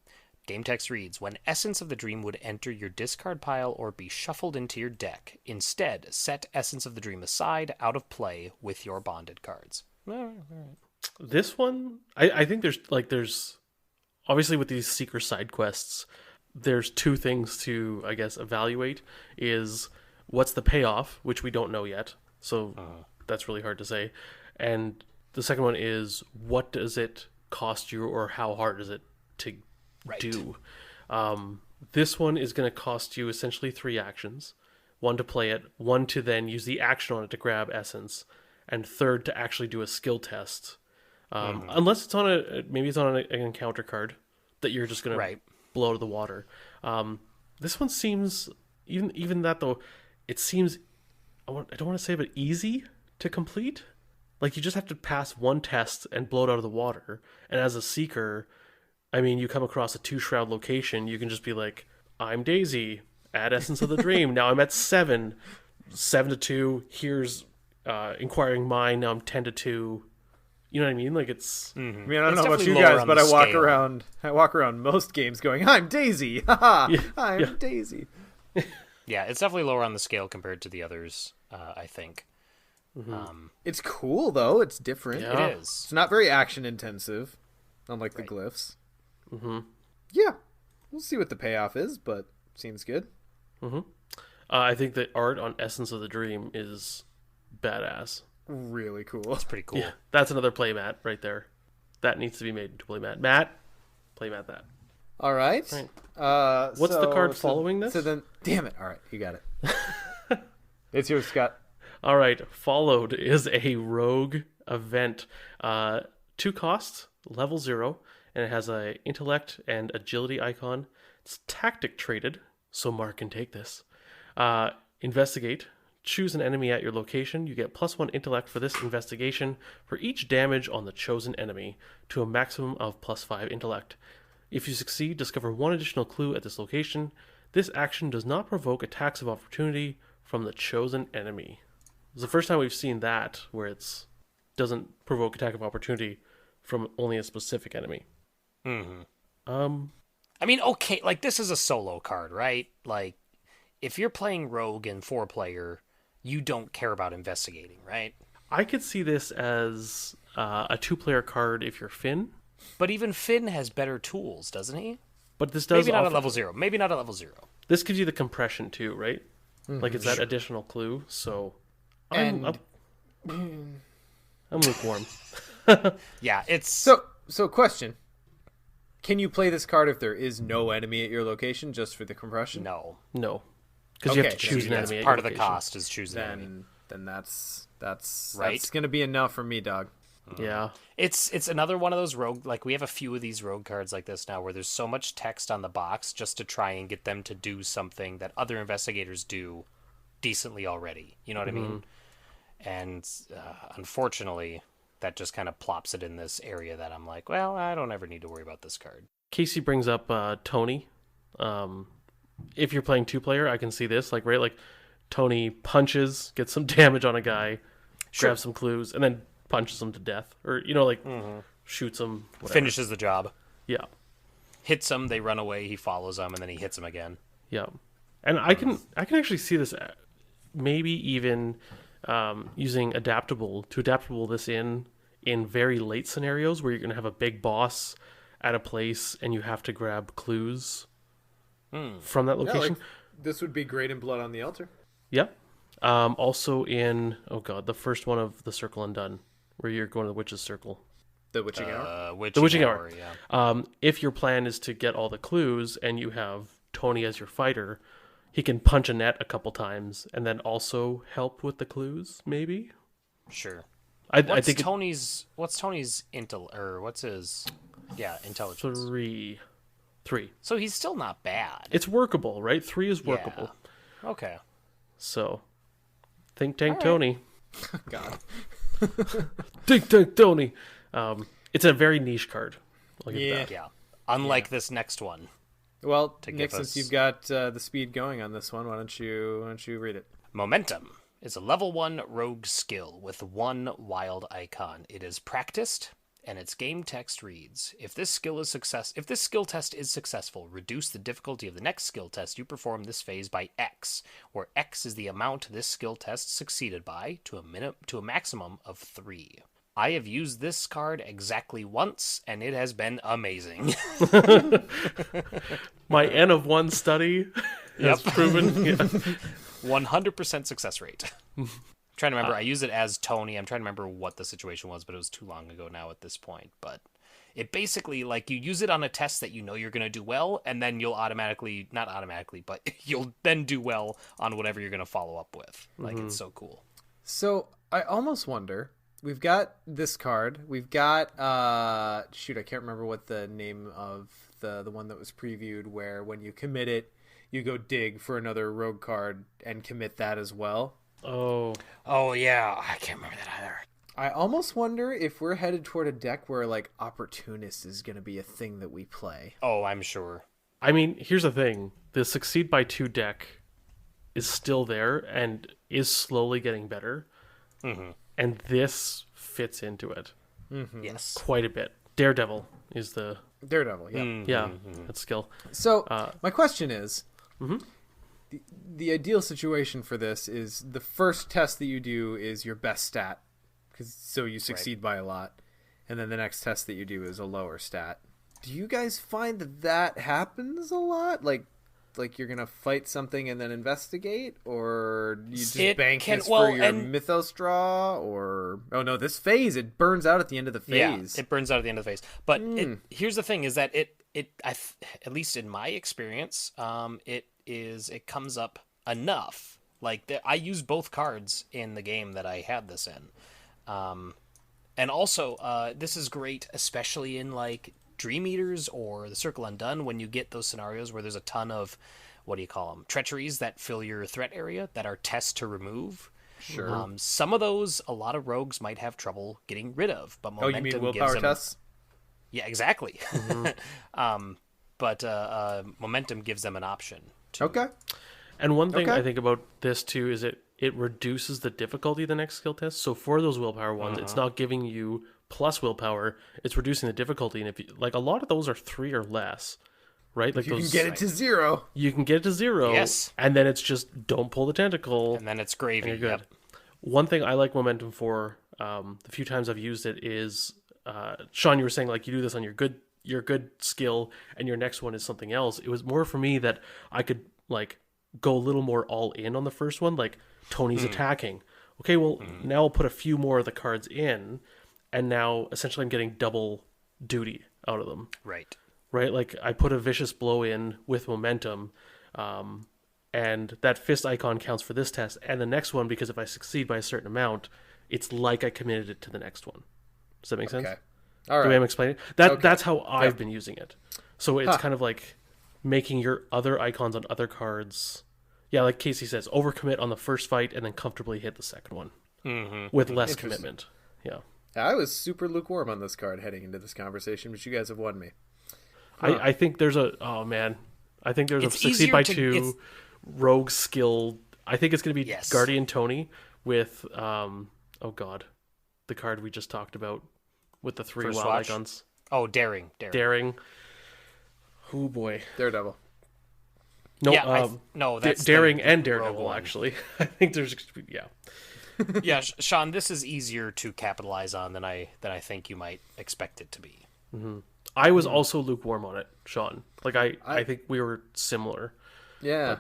Game text reads, when Essence of the Dream would enter your discard pile or be shuffled into your deck, instead set Essence of the Dream aside, out of play, with your bonded cards. All right. This one, I think there's obviously with these Seeker side quests, there's 2 things to, I guess, evaluate. Is what's the payoff, which we don't know yet. So that's really hard to say. And the second one is what does it cost you, or how hard is it to do? This one is going to cost you essentially 3 actions. one to play it, one to then use the action on it to grab essence, and third to actually do a skill test. Unless it's on maybe it's on an encounter card that you're just gonna blow to the water. This one seems even that though, it seems I don't want to say but easy to complete. Like you just have to pass one test and blow it out of the water. And as a seeker, I mean, you come across a 2-shroud location, you can just be like, I'm Daisy, add Essence of the Dream. Now I'm at 7 to 2. Here's Inquiring Mind. Now I'm 10 to 2. You know what I mean? Like it's. I mean, I don't know about you guys, but I walk around most games going, I'm Daisy. Haha, I'm Daisy. Yeah, it's definitely lower on the scale compared to the others, I think. It's cool though. It's different. Yeah. It is. It's not very action intensive, unlike the glyphs. Yeah, we'll see what the payoff is, but seems good. I think the art on Essence of the Dream is badass. Really cool. It's pretty cool. Yeah, that's another playmat right there. That needs to be made into playmat. Matt, playmat that. All right. What's the card following this? So then, damn it! All right, you got it. It's yours, Scott. All right, followed is a rogue event. 2 costs, level 0, and it has a intellect and agility icon. It's tactic traded, so Mark can take this. Investigate. Choose an enemy at your location. You get +1 intellect for this investigation for each damage on the chosen enemy to a maximum of +5 intellect. If you succeed, discover 1 additional clue at this location. This action does not provoke attacks of opportunity from the chosen enemy. It's the first time we've seen that, where it doesn't provoke attack of opportunity from only a specific enemy. I mean, okay, like this is a solo card, right? Like, if you're playing Rogue in 4-player, you don't care about investigating, right? I could see this as a 2-player card if you're Finn. But even Finn has better tools, doesn't he? But this does Maybe not at level 0. Maybe not at level 0. This gives you the compression too, right? Like it's that additional clue. So I'm lukewarm. Yeah, it's So question. Can you play this card if there is no enemy at your location just for the compression? no. Because you have Okay, to choose an That's enemy. part of at the your location. cost is choosing an enemy. Then that's Right? that's gonna be enough for me, dog. Yeah. It's another one of those rogue, like we have a few of these rogue cards like this now where there's so much text on the box just to try and get them to do something that other investigators do decently already. You know what I mean? And unfortunately, that just kind of plops it in this area that I'm like, well, I don't ever need to worry about this card. Casey brings up Tony. If you're playing 2-player, I can see this. Like Tony punches, gets some damage on a guy, grabs some clues, and then punches him to death. Or, shoots him, whatever. Finishes the job. Yeah. Hits them, they run away, he follows them, and then he hits them again. Yeah. And I can actually see this maybe even using adaptable this in very late scenarios where you're going to have a big boss at a place and you have to grab clues from that location. Yeah, like, this would be great in Blood on the Altar. Yeah. Also in, the first one of The Circle Undone, where you're going to the Witch's Circle. The Witching Hour? The Witching Hour. Yeah. If your plan is to get all the clues and you have Tony as your fighter, he can punch Annette a couple times and then also help with the clues, maybe? Sure. I What's think Tony's intelligence? 3. So he's still not bad. It's workable, right? 3 is workable. Yeah. Okay. So, Think Tank Tony. God. Think Tank Tony. It's a very niche card. I'll give it that. Yeah. Unlike this next one. Well, To Nick, give since us- you've got the speed going on this one, why don't you read it? Momentum is a level 1 rogue skill with 1 wild icon. It is practiced, and its game text reads: if this skill test is successful, reduce the difficulty of the next skill test you perform this phase by X, where X is the amount this skill test succeeded by to a maximum of 3. I have used this card exactly once, and it has been amazing. My N of 1 study has proven. Yeah. 100% success rate. Trying to remember, I use it as Tony. I'm trying to remember what the situation was, but it was too long ago now at this point. But it basically, like, you use it on a test that you know you're going to do well, and then you'll automatically, not automatically, but you'll then do well on whatever you're going to follow up with. Like, it's so cool. So I almost wonder, we've got this card, we've got shoot, I can't remember what the name of the one that was previewed, where when you commit it, you go dig for another rogue card and commit that as well. Oh, Yeah, I can't remember that either. I almost wonder if we're headed toward a deck where, like, Opportunist is going to be a thing that we play. Oh, I'm sure. I mean, here's the thing: the Succeed by 2 deck is still there and is slowly getting better, and this fits into it Yes. quite a bit. Daredevil is the Daredevil, yeah. that skill. So my question is, the ideal situation for this is the first test that you do is your best stat, so you succeed by a lot, and then the next test that you do is a lower stat. Do you guys find that happens a lot? Like you're gonna fight something and then investigate, or you just bank this for your Mythos draw, or this phase, it burns out at the end of the phase. Yeah, it burns out at the end of the phase. But here's the thing: is that at least in my experience, it comes up enough. Like, I used both cards in the game that I had this in, and also this is great, especially in, like, Dream Eaters or the Circle Undone, when you get those scenarios where there's a ton of, what do you call them, treacheries that fill your threat area that are tests to remove. Sure. Some of those, a lot of rogues might have trouble getting rid of, but momentum you mean willpower gives them... tests? Yeah, exactly. But momentum gives them an option. Okay. And one thing I think about this too is it reduces the difficulty of the next skill test. So for those willpower ones, it's not giving you plus willpower, it's reducing the difficulty. And if you, like, a lot of those are 3 or less, right? Like, you can get it to 0. You can get it to 0. Yes. And then it's just don't pull the tentacle. And then it's gravy. And you're good. Yep. One thing I like momentum for, the few times I've used it is, Sean, you were saying, like, you do this on your good skill, and your next one is something else. It was more for me that I could, like, go a little more all in on the first one. Like, Tony's attacking. Okay, well, now I'll put a few more of the cards in, and now essentially I'm getting double duty out of them. Right. Like, I put a vicious blow in with momentum, and that fist icon counts for this test and the next one, because if I succeed by a certain amount, it's like I committed it to the next one. Does that make sense? Okay. All right. The way I'm explaining it? That's how I've been using it. So it's kind of like making your other icons on other cards. Yeah, like Casey says, overcommit on the first fight and then comfortably hit the second one with less commitment. Yeah. I was super lukewarm on this card heading into this conversation, but you guys have won me. I think there's a succeed by 2 rogue skill. I think it's going to be Guardian Tony with the card we just talked about with the 3 wild icons. Oh, daring. Oh boy, Daredevil. No, no, that's daring and Daredevil. Actually, I think there's yeah, Sean, this is easier to capitalize on than I think you might expect it to be. I was also lukewarm on it, Sean. Like, I think we were similar. Yeah.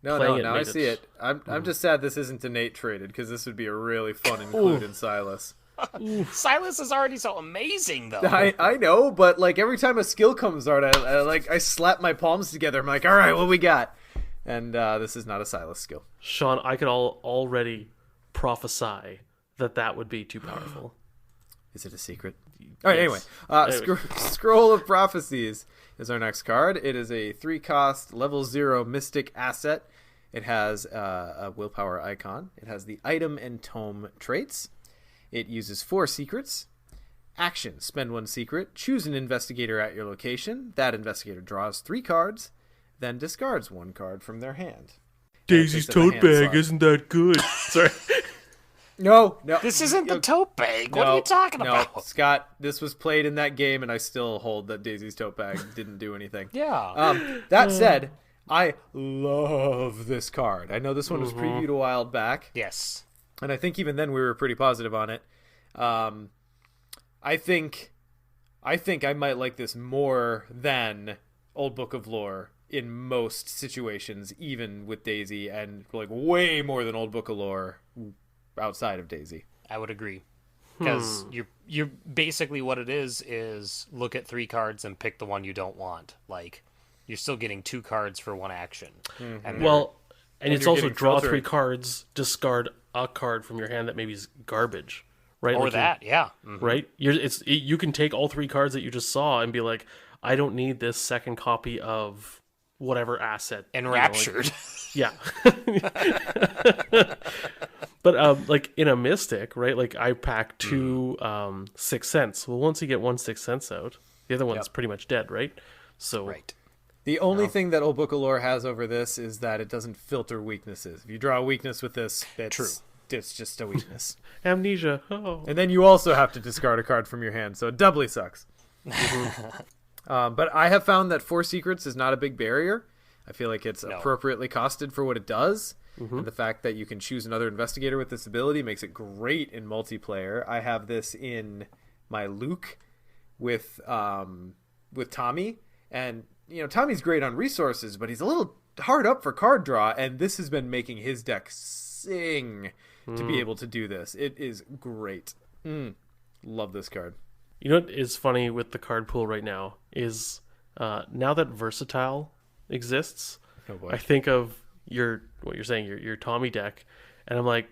No, now I see it. I'm just sad this isn't Innate traded, because this would be a really fun include in Silas. Silas is already so amazing, though. I know, but, like, every time a skill comes out, I slap my palms together. I'm like, all right, what we got? And this is not a Silas skill. Sean, I could already prophesy that would be too powerful. Is it a secret? All right, anyway. Scroll of Prophecies is our next card. It is a 3-cost, level 0 mystic asset. It has a willpower icon. It has the item and tome traits. It uses 4 secrets. Action, spend 1 secret. Choose an investigator at your location. That investigator draws 3 cards, then discards 1 card from their hand. Daisy's tote bag isn't that good. Sorry. No. This isn't the tote bag. What are you talking about? Scott, this was played in that game, and I still hold that Daisy's tote bag didn't do anything. Yeah. That said, I love this card. I know this one was previewed a while back. Yes. And I think even then we were pretty positive on it. I think I might like this more than Old Book of Lore in most situations, even with Daisy, and, like, way more than Old Book of Lore outside of Daisy. I would agree. because you're basically what it is look at 3 cards and pick the one you don't want. Like, you're still getting 2 cards for 1 action. And it's also draw 3 cards, discard a card from your hand that maybe is garbage, right? Or like that, yeah. Right? You can take all 3 cards that you just saw and be like, I don't need this second copy of whatever asset. Enraptured. Yeah. But like in a Mystic, right? Like I pack 2 Sixth Sense. Well, once you get 1 Sixth Sense out, the other one's pretty much dead, right? So Right. The only thing that Old Book of Lore has over this is that it doesn't filter weaknesses. If you draw a weakness with this, it's just a weakness. Amnesia. Oh. And then you also have to discard a card from your hand, so it doubly sucks. But I have found that 4 secrets is not a big barrier. I feel like it's appropriately costed for what it does. And the fact that you can choose another investigator with this ability makes it great in multiplayer. I have this in my Luke with Tommy, and Tommy's great on resources, but he's a little hard up for card draw, and this has been making his deck sing to be able to do this. It is great. Love this card. You know what is funny with the card pool right now is now that Versatile exists, I think of what you're saying, your Tommy deck, and I'm like,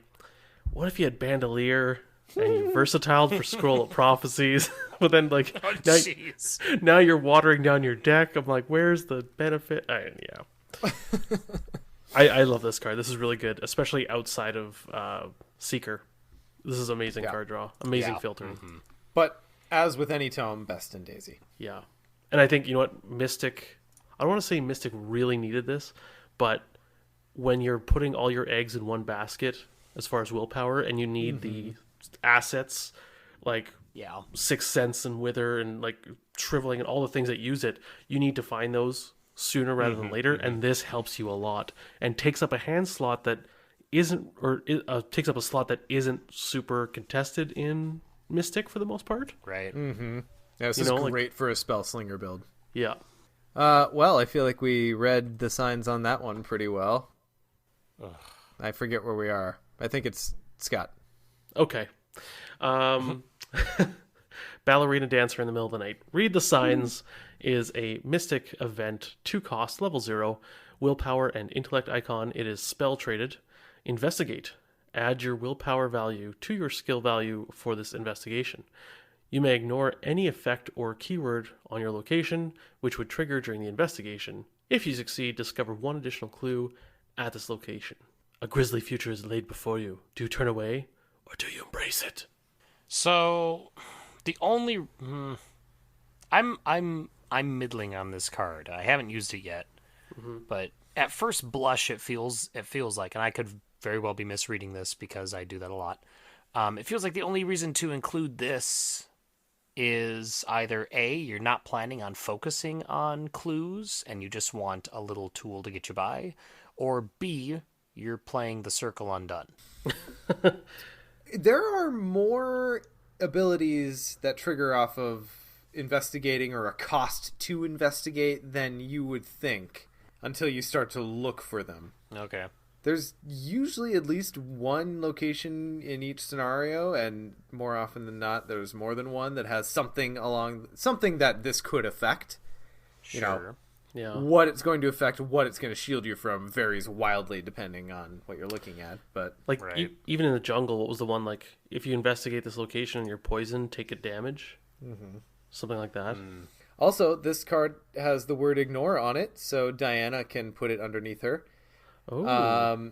what if you had Bandolier and you Versatiled for Scroll of Prophecies, but then like now you're watering down your deck. I'm like, where's the benefit? I love this card. This is really good, especially outside of Seeker. This is amazing card draw, amazing filtering. But as with any tome, best in Daisy. Yeah, and I think Mystic. I don't want to say Mystic really needed this, but when you're putting all your eggs in one basket as far as willpower, and you need the assets like Sixth Sense and Wither and like Shriveling and all the things that use it, you need to find those sooner rather than later, and this helps you a lot and takes up a hand slot that takes up a slot that isn't super contested in Mystic for the most part. Right. Yeah, this is great for a spell slinger build. Yeah. Well, I feel like we read the signs on that one pretty well. I forget where we are. I think it's Scott. Okay. Ballerina Dancer in the Middle of the Night. Read the Signs is a Mystic event, 2 cost, level 0, willpower and intellect icon. It is spell traded. Investigate. Add your willpower value to your skill value for this investigation. You may ignore any effect or keyword on your location, which would trigger during the investigation. If you succeed, discover 1 additional clue at this location. A grisly future is laid before you. Do you turn away, or do you embrace it? So, the only I'm middling on this card. I haven't used it yet, but at first blush, it feels like, and I could very well be misreading this because I do that a lot. It feels like the only reason to include this is either A, you're not planning on focusing on clues and you just want a little tool to get you by, or B, you're playing the Circle Undone. There are more abilities that trigger off of investigating or a cost to investigate than you would think until you start to look for them. Okay. There's usually at least 1 location in each scenario, and more often than not, there's more than one that has something that this could affect. Sure. Yeah. What it's going to affect, what it's going to shield you from, varies wildly depending on what you're looking at. But like even in the jungle, what was the one like? If you investigate this location and you're poisoned, take a damage. Something like that. Also, this card has the word ignore on it, so Diana can put it underneath her. Oh.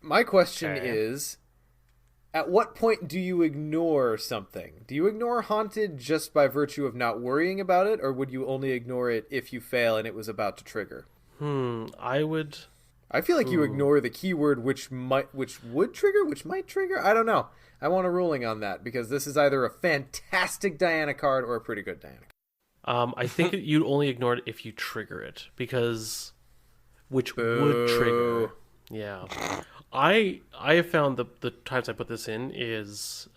My question is, at what point do you ignore something? Do you ignore Haunted just by virtue of not worrying about it, or would you only ignore it if you fail and it was about to trigger? I feel like you ignore the keyword which might trigger. I don't know. I want a ruling on that because this is either a fantastic Diana card or a pretty good Diana card. I think you'd only ignore it if you trigger it, because which would trigger. Yeah. I have found the times I put this in is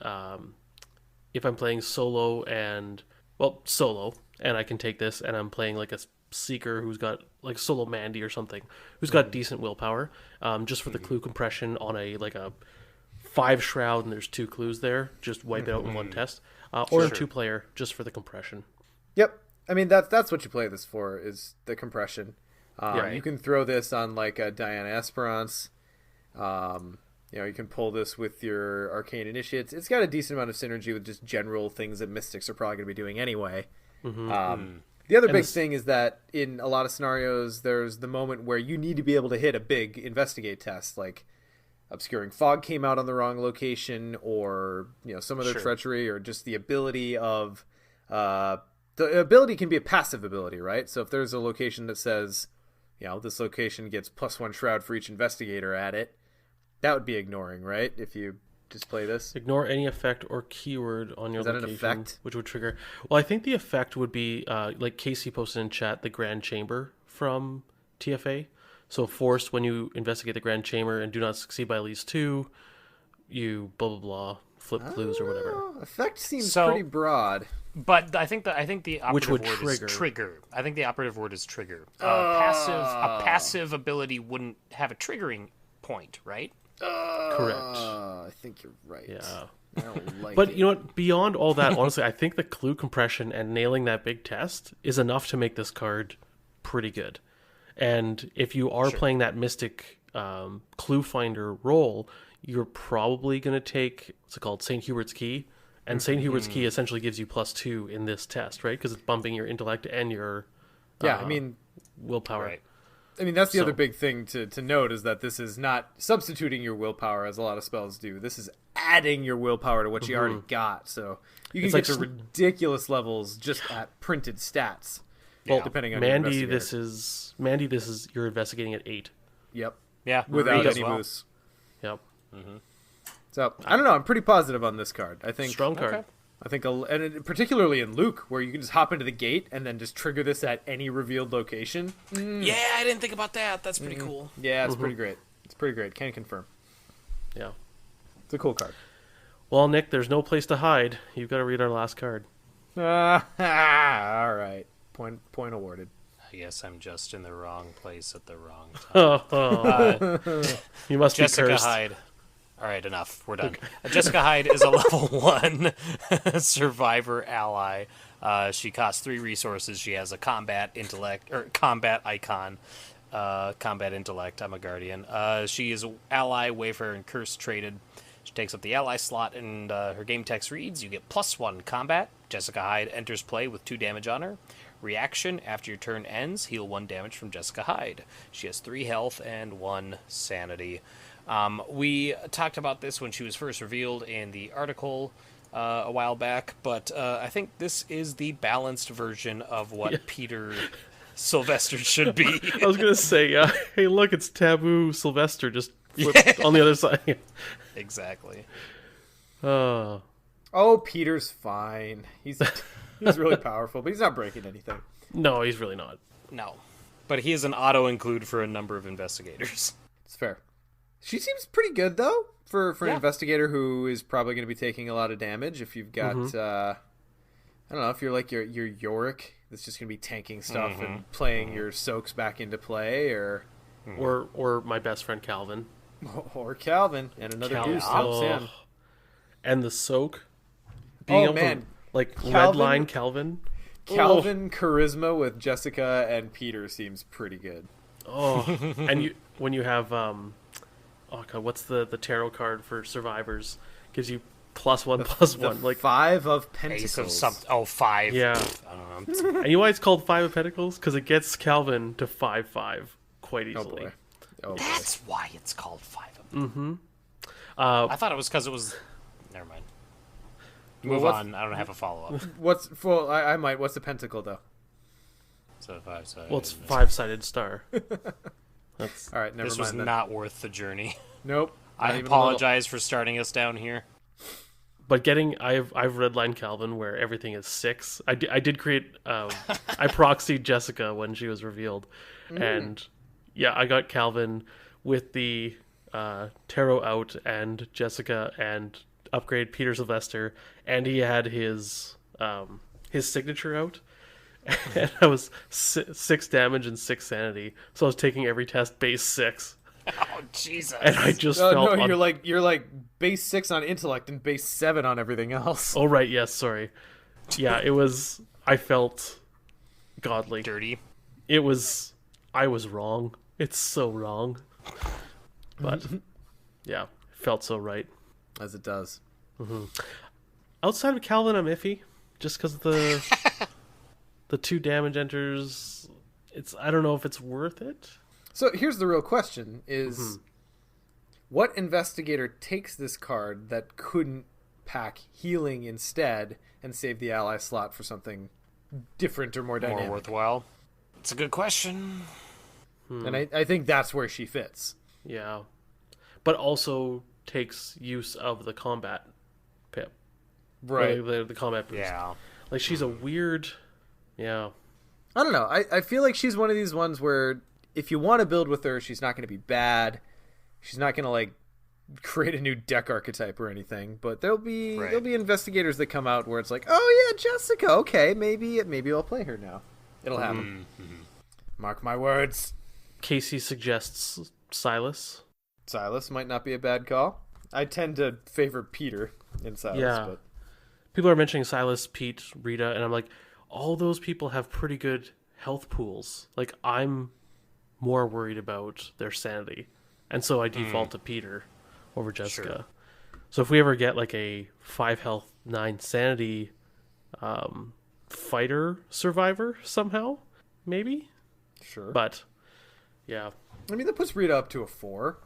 if I'm playing solo and I can take this and I'm playing like a Seeker who's got like solo Mandy or something who's got decent willpower, just for the clue compression on a 5 shroud and there's 2 clues there, just wipe it out in one test. Or in 2-player, just for the compression. Yep. I mean, that's what you play this for, is the compression. Yeah. You can throw this on like a Diana Esperance. You can pull this with your Arcane Initiates. It's got a decent amount of synergy with just general things that Mystics are probably going to be doing anyway. The other big thing is that in a lot of scenarios, there's the moment where you need to be able to hit a big investigate test, like Obscuring Fog came out on the wrong location, or some other treachery, or just the ability of the ability can be a passive ability, right? So if there's a location that says, this location gets +1 shroud for each investigator at it, that would be ignoring, right? If you display this, ignore any effect or keyword on your location, an effect? Which would trigger. Well, I think the effect would be like Casey posted in chat, the Grand Chamber from TFA. So forced when you investigate the Grand Chamber and do not succeed by at least 2, you blah blah blah, flip clues or whatever. Effect seems pretty broad. But I think the operative word is trigger. I think the operative word is trigger. A passive ability wouldn't have a triggering point, right? Correct. I think you're right. Yeah. I don't like But it. you know what? Beyond all that, honestly, I think the clue compression and nailing that big test is enough to make this card pretty good. And if you are playing that Mystic clue finder role, you're probably going to take, what's it called, St. Hubert's Key. And St. Hubert's Key essentially gives you +2 in this test, right? Because it's bumping your intellect and your willpower. Right. I mean, that's the other big thing to note, is that this is not substituting your willpower, as a lot of spells do. This is adding your willpower to what you already got. So you can get to ridiculous levels just at printed stats. Well, depending on Mandy, your this is you're investigating at 8. Yep. Yeah. Without any moose. Yep. So I don't know. I'm pretty positive on this card. I think Strong card. Okay. I think, particularly in Luke, where you can just hop into the gate and then just trigger this at any revealed location. Yeah, I didn't think about that. That's pretty cool. Yeah, it's pretty great. It's pretty great. Can confirm. Yeah. It's a cool card. Well, Nick, there's no place to hide. You've got to read our last card. All right. Point awarded. I guess I'm just in the wrong place at the wrong time. You must Jessica be cursed. Hyde. All right, enough. We're done. Jessica Hyde is a level 1 survivor ally. She costs 3 resources. She has a combat icon. Combat intellect. I'm a guardian. She is ally, Wayfarer, and Curse traded. She takes up the ally slot, and her game text reads, you get +1 combat. Jessica Hyde enters play with 2 damage on her. Reaction, after your turn ends, heal 1 damage from Jessica Hyde. She has 3 health and 1 sanity. We talked about this when she was first revealed in the article a while back, but I think this is the balanced version of what Peter Sylvester should be. I was going to say, hey, look, it's Taboo Sylvester just flipped on the other side. Exactly. Oh, Peter's fine. He's really powerful, but he's not breaking anything. No, he's really not. No. But he is an auto-include for a number of investigators. It's fair. She seems pretty good, though, for an investigator who is probably going to be taking a lot of damage. If you've got, I don't know, if you're like your Yorick, that's just going to be tanking stuff and playing your soaks back into play, or my best friend Calvin. Or Calvin, and another boost helps him. And the soak. Being able to, redline Calvin. Calvin charisma with Jessica and Peter seems pretty good. Oh, and when you have oh god, what's the tarot card for survivors? Gives you +1/+1, like 5 of Pentacles. 5. Yeah. I don't know. And you know why it's called 5 of Pentacles? Because it gets Calvin to 5/5 quite easily. Oh boy. That's why it's called 5 of Pentacles. Mm-hmm. I thought it was because it was. Never mind. Move on. I don't have a follow up. I might. What's the pentacle though? So 5-sided. Well, it's 5-sided star. That's all right. Never this mind. was not worth the journey. Nope. I apologize for starting us down here. But I've redlined Calvin where everything is 6. I did create I proxied Jessica when she was revealed, and I got Calvin with the tarot out and Jessica and upgrade Peter Sylvester, and he had his signature out, and I was 6 damage and 6 sanity, so I was taking every test base 6. Oh, Jesus. And I just Oh felt... no, you're like base 6 on intellect and base 7 on everything else. Oh, right, yes, sorry. Yeah, it was... I felt godly. Dirty. It was... I was wrong. It's so wrong. But, yeah, it felt so right. As it does. Outside of Calvin, I'm iffy. Just because the 2 damage enters... I don't know if it's worth it. So here's the real question is... What investigator takes this card that couldn't pack healing instead and save the ally slot for something different or more dynamic? More worthwhile. It's a good question. And I think that's where she fits. Yeah. But also takes use of the combat pip. Right. The combat boost. Yeah. Like, she's a weird... Yeah. I don't know. I feel like she's one of these ones where if you want to build with her, she's not going to be bad. She's not going to, like, create a new deck archetype or anything. But there'll be investigators that come out where it's like, oh, yeah, Jessica. Okay, maybe I'll play her now. It'll happen. Mark my words. Casey suggests Silas. Silas might not be a bad call. I tend to favor Peter in Silas. Yeah. But... People are mentioning Silas, Pete, Rita, and I'm like, all those people have pretty good health pools. Like, I'm more worried about their sanity. And so I default to Peter over Jessica. Sure. So if we ever get like a 5 health, 9 sanity fighter survivor somehow, maybe? Sure. But, yeah. I mean, that puts Rita up to a 4.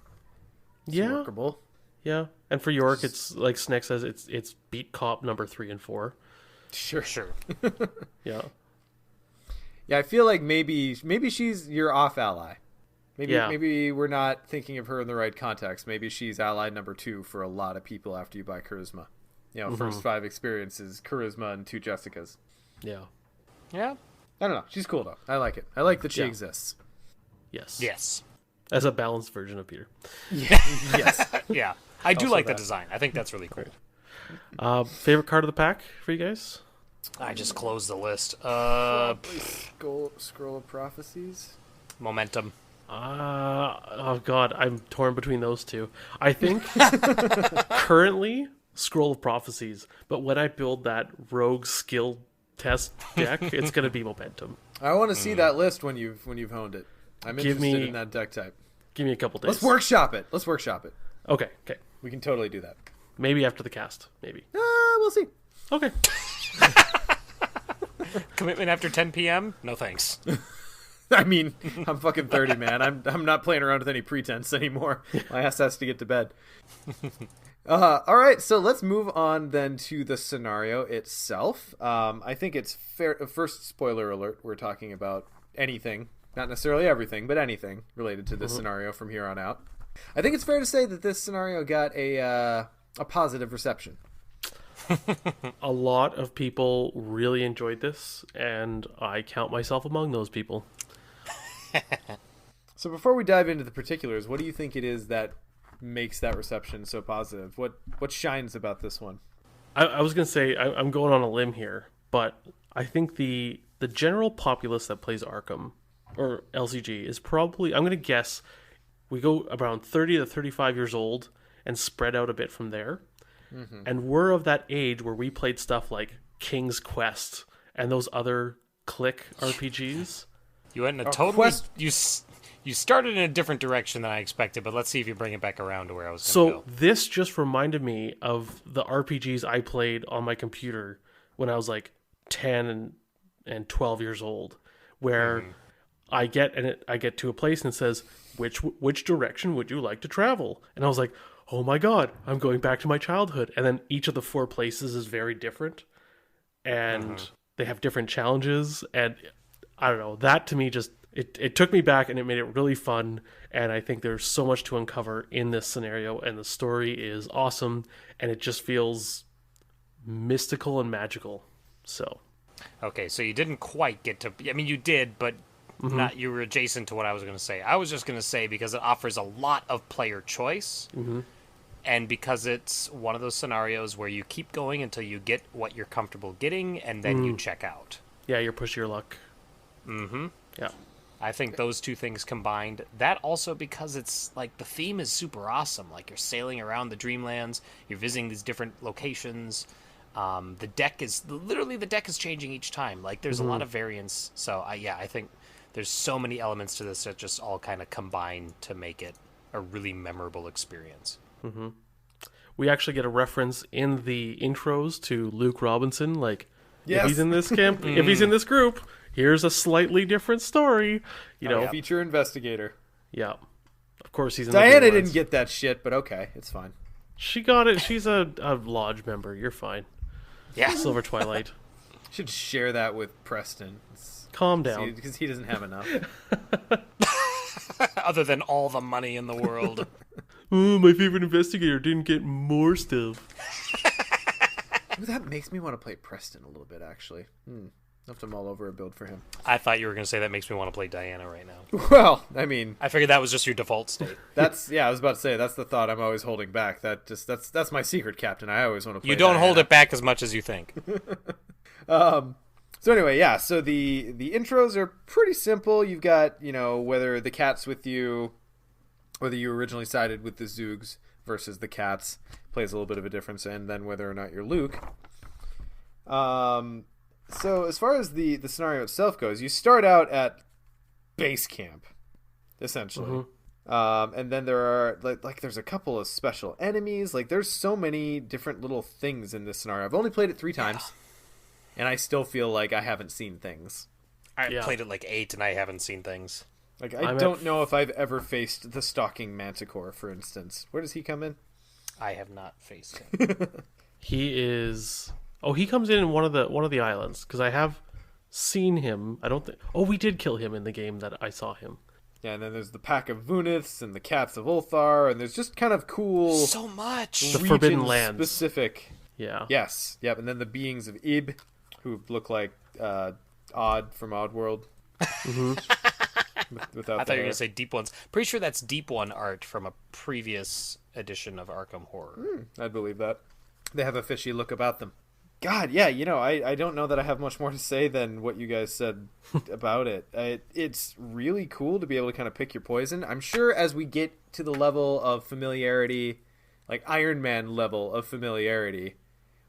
It's workable. Yeah. And for York, it's like Sneck says, it's beat cop number 3 and 4. Sure. Yeah. Yeah, I feel like maybe she's your off ally. Maybe we're not thinking of her in the right context. Maybe she's ally number 2 for a lot of people after you buy Charisma. You know, first 5 experiences, Charisma and 2 Jessicas. Yeah. Yeah. I don't know. She's cool though. I like it. I like that she exists. Yes. As a balanced version of Peter. Yes. Yeah. I do Also like that. the design. I think that's really cool. Favorite card of the pack for you guys? I just closed the list. Scroll of Prophecies. Momentum. Oh god, I'm torn between those two. I think currently Scroll of Prophecies, but when I build that rogue skill test deck, it's gonna be Momentum. I want to see that list when you've honed it. I'm interested in that deck type. Give me a couple days. Let's workshop it. Okay. We can totally do that. Maybe after the cast. Maybe. We'll see. Okay. Commitment after 10 p.m.? No thanks. I mean, I'm fucking 30, man. I'm not playing around with any pretense anymore. My ass has to get to bed. All right, so let's move on then to the scenario itself. I think it's fair. First, spoiler alert: we're talking about anything, not necessarily everything, but anything related to this scenario from here on out. I think it's fair to say that this scenario got a positive reception. A lot of people really enjoyed this, and I count myself among those people. So before we dive into the particulars, what do you think it is that makes that reception so positive? What shines about this one? I was going to say, I'm going on a limb here, but I think the general populace that plays Arkham, or LCG, is probably, I'm going to guess, we go around 30 to 35 years old and spread out a bit from there. Mm-hmm. And we're of that age where we played stuff like King's Quest and those other click RPGs. You went in a totally... You started in a different direction than I expected, but let's see if you bring it back around to where I was going to go. So this just reminded me of the RPGs I played on my computer when I was like 10 and 12 years old, where I get to a place and it says, which direction would you like to travel? And I was like, oh my god, I'm going back to my childhood. And then each of the 4 places is very different, and they have different challenges, and I don't know, that to me just it took me back, and it made it really fun. And I think there's so much to uncover in this scenario, and the story is awesome, and it just feels mystical and magical. So okay, so you didn't quite get to, I mean, you did, but not, you were adjacent to what I was going to say. I was just going to say, because it offers a lot of player choice, and because it's one of those scenarios where you keep going until you get what you're comfortable getting, and then you check out. Yeah, you're push your luck. Mm-hmm. Yeah. I think those two things combined. That also because it's like the theme is super awesome. Like you're sailing around the Dreamlands, you're visiting these different locations. The deck is changing each time. Like there's a lot of variance. So I think there's so many elements to this that just all kind of combine to make it a really memorable experience. Mm-hmm. We actually get a reference in the intros to Luke Robinson. Like, if he's in this camp, if he's in this group, here's a slightly different story. You know, feature investigator. Yeah, of course he's in. Diana didn't get that shit, but okay, it's fine. She got it. She's a lodge member. You're fine. Yeah, Silver Twilight. Should share that with Preston. Calm down, because he doesn't have enough. Other than all the money in the world. Oh, my favorite investigator didn't get more stuff. That makes me want to play Preston a little bit, actually. Have to mull over a build for him. I thought you were going to say that makes me want to play Diana right now. Well, I mean, I figured that was just your default state. I was about to say that's the thought I'm always holding back. That's my secret, Captain. I always want to play. You don't Diana. hold it back as much as you think. So anyway, yeah. So the intros are pretty simple. You've got whether the cat's with you, whether you originally sided with the Zoogs versus the cats plays a little bit of a difference, and then whether or not you're Luke. So as far as the scenario itself goes, you start out at base camp, essentially. And then there are like there's a couple of special enemies. Like there's so many different little things in this scenario. I've only played it 3 times, and I still feel like I haven't seen things. I played it like 8 and I haven't seen things. Like I don't know if I've ever faced the stalking manticore, for instance. Where does he come in? I have not faced him. He is. Oh, he comes in one of the islands because I have seen him. I don't think. Oh, we did kill him in the game that I saw him. Yeah, and then there's the pack of Vuniths and the cats of Ulthar, and there's just kind of cool. So much. The Forbidden Lands. Specific. Yeah. Yes. Yep. And then the beings of Ib, who look like Odd from Oddworld. Mm-hmm. I thought you were going to say Deep Ones. Pretty sure that's Deep One art from a previous edition of Arkham Horror. I'd believe that. They have a fishy look about them. God, yeah, I don't know that I have much more to say than what you guys said about it. It's really cool to be able to kind of pick your poison. I'm sure as we get to the level of familiarity, like Iron Man level of familiarity,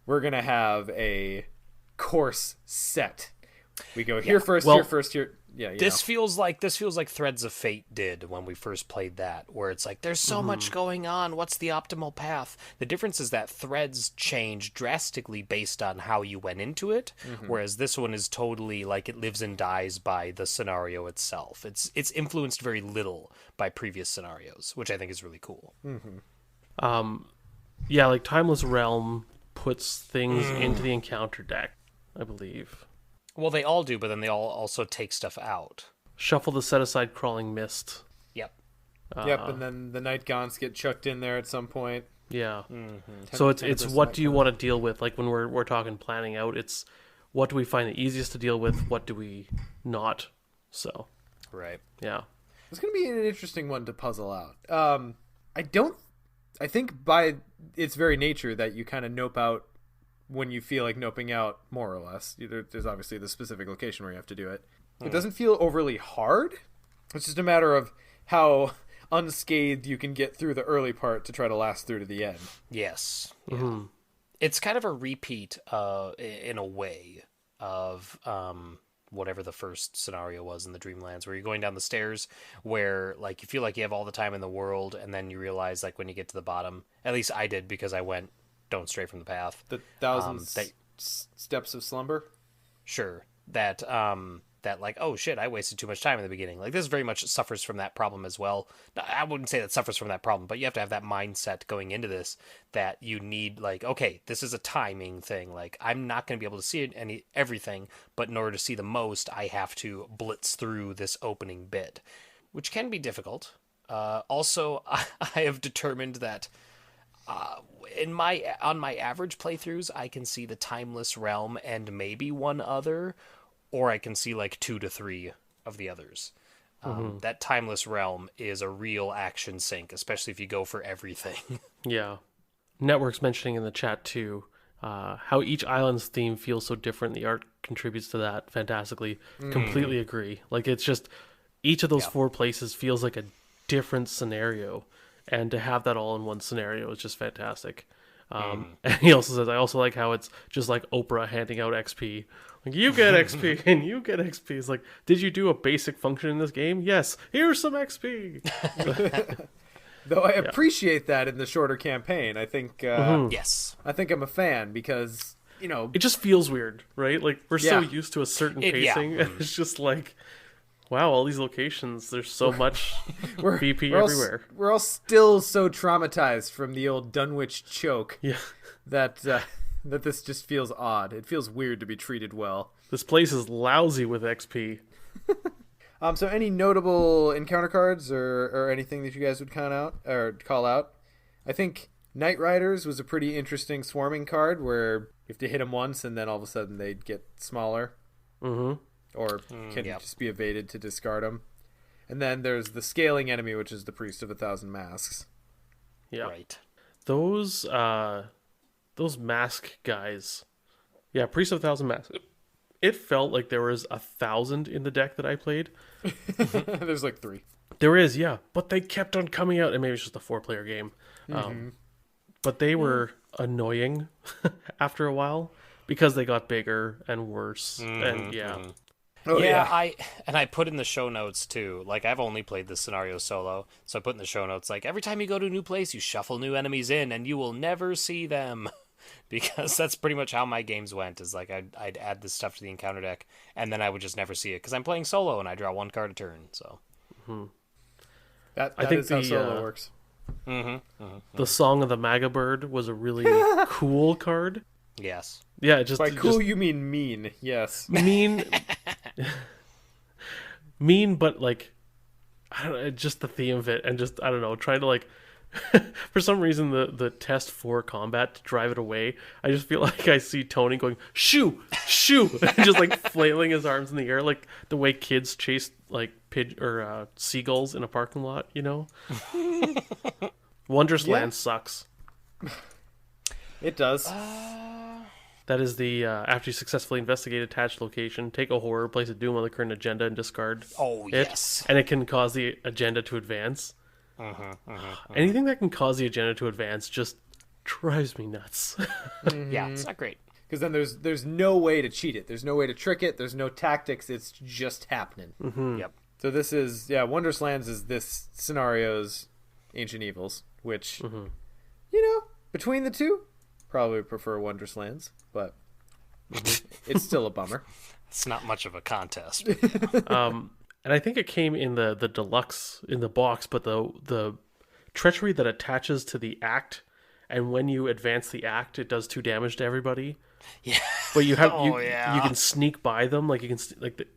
we're going to have a course set. We go here first, here first, here. Yeah, this feels like Threads of Fate did when we first played that, where it's like there's so much going on. What's the optimal path? The difference is that Threads change drastically based on how you went into it, whereas this one is totally like it lives and dies by the scenario itself. It's influenced very little by previous scenarios, which I think is really cool. Yeah, like Timeless Realm puts things into the encounter deck, I believe. Well, they all do, but then they all also take stuff out. Shuffle the set-aside Crawling Mist. Yep. And then the Night Gaunts get chucked in there at some point. Yeah. So it's what do you want to deal with? Like when we're talking planning out, it's what do we find the easiest to deal with? What do we not? So. Right. Yeah. It's going to be an interesting one to puzzle out. I think by its very nature that you kind of nope out when you feel like noping out, more or less. There's obviously the specific location where you have to do it. It doesn't feel overly hard. It's just a matter of how unscathed you can get through the early part to try to last through to the end. Yes. Yeah. It's kind of a repeat, in a way, of whatever the first scenario was in the Dreamlands, where you're going down the stairs, where like you feel like you have all the time in the world, and then you realize like when you get to the bottom, at least I did because I went don't stray from the path. The 1,000 steps of slumber? Sure. That like, oh shit, I wasted too much time in the beginning. Like this very much suffers from that problem as well. I wouldn't say that suffers from that problem, but you have to have that mindset going into this that you need like, okay, this is a timing thing. Like I'm not going to be able to see everything, but in order to see the most, I have to blitz through this opening bit, which can be difficult. Also, I have determined that on my average playthroughs, I can see the Timeless Realm and maybe one other, or I can see like 2 to 3 of the others. That Timeless Realm is a real action sink, especially if you go for everything. Yeah. Network's mentioning in the chat too, how each island's theme feels so different. The art contributes to that fantastically. Completely agree. Like it's just each of those 4 places feels like a different scenario, and to have that all in one scenario is just fantastic. And he also says, I also like how it's just like Oprah handing out XP. Like, you get XP and you get XP. It's like, did you do a basic function in this game? Yes. Here's some XP. Though I appreciate that in the shorter campaign. I think Yes. I think I'm a fan because, It just feels weird, right? Like, we're so used to a certain pacing, and it's just like, wow, all these locations, there's so much VP everywhere. We're all still so traumatized from the old Dunwich choke that this just feels odd. It feels weird to be treated well. This place is lousy with XP. So any notable encounter cards or anything that you guys would call out? I think Night Riders was a pretty interesting swarming card where you have to hit them once and then all of a sudden they get smaller. Mm-hmm. Or can just be evaded to discard them. And then there's the scaling enemy, which is the Priest of 1,000 Masks. Yeah. Right. Those mask guys. Yeah, Priest of 1,000 Masks. It felt like there was 1,000 in the deck that I played. There's like 3. There is, yeah. But they kept on coming out, and maybe it's just a 4-player game. But they were annoying after a while because they got bigger and worse. And Oh, yeah. I put in the show notes too. Like, I've only played this scenario solo, so I put in the show notes like, every time you go to a new place, you shuffle new enemies in, and you will never see them, because that's pretty much how my games went. Is like I'd add this stuff to the encounter deck, and then I would just never see it because I'm playing solo and I draw 1 card a turn. So that I think is how solo works. The Song of the Maga Bird was a really cool card. Yes. Yeah, it just By cool you mean mean. Yes. Mean. Mean, but like, I don't know, just the theme of it, and just, I don't know, trying to like, for some reason the test for combat to drive it away, I just feel like I see Tony going shoo shoo and just like flailing his arms in the air, like the way kids chase like seagulls in a parking lot, Wondrous Land sucks. It does. That is the after you successfully investigate attached location, take a horror, place a doom on the current agenda, and discard it. Yes. And it can cause the agenda to advance. Anything that can cause the agenda to advance just drives me nuts. Yeah, it's not great. Because then there's no way to cheat it. There's no way to trick it. There's no tactics. It's just happening. Yep. So this is, Wondrous Lands is this scenario's Ancient Evils, which, between the two, probably prefer Wondrous Lands, but it's still a bummer. It's not much of a contest. And I think it came in the deluxe in the box, but the treachery that attaches to the act, and when you advance the act, it does 2 damage to everybody. Yeah. But you have you can sneak by them, like you can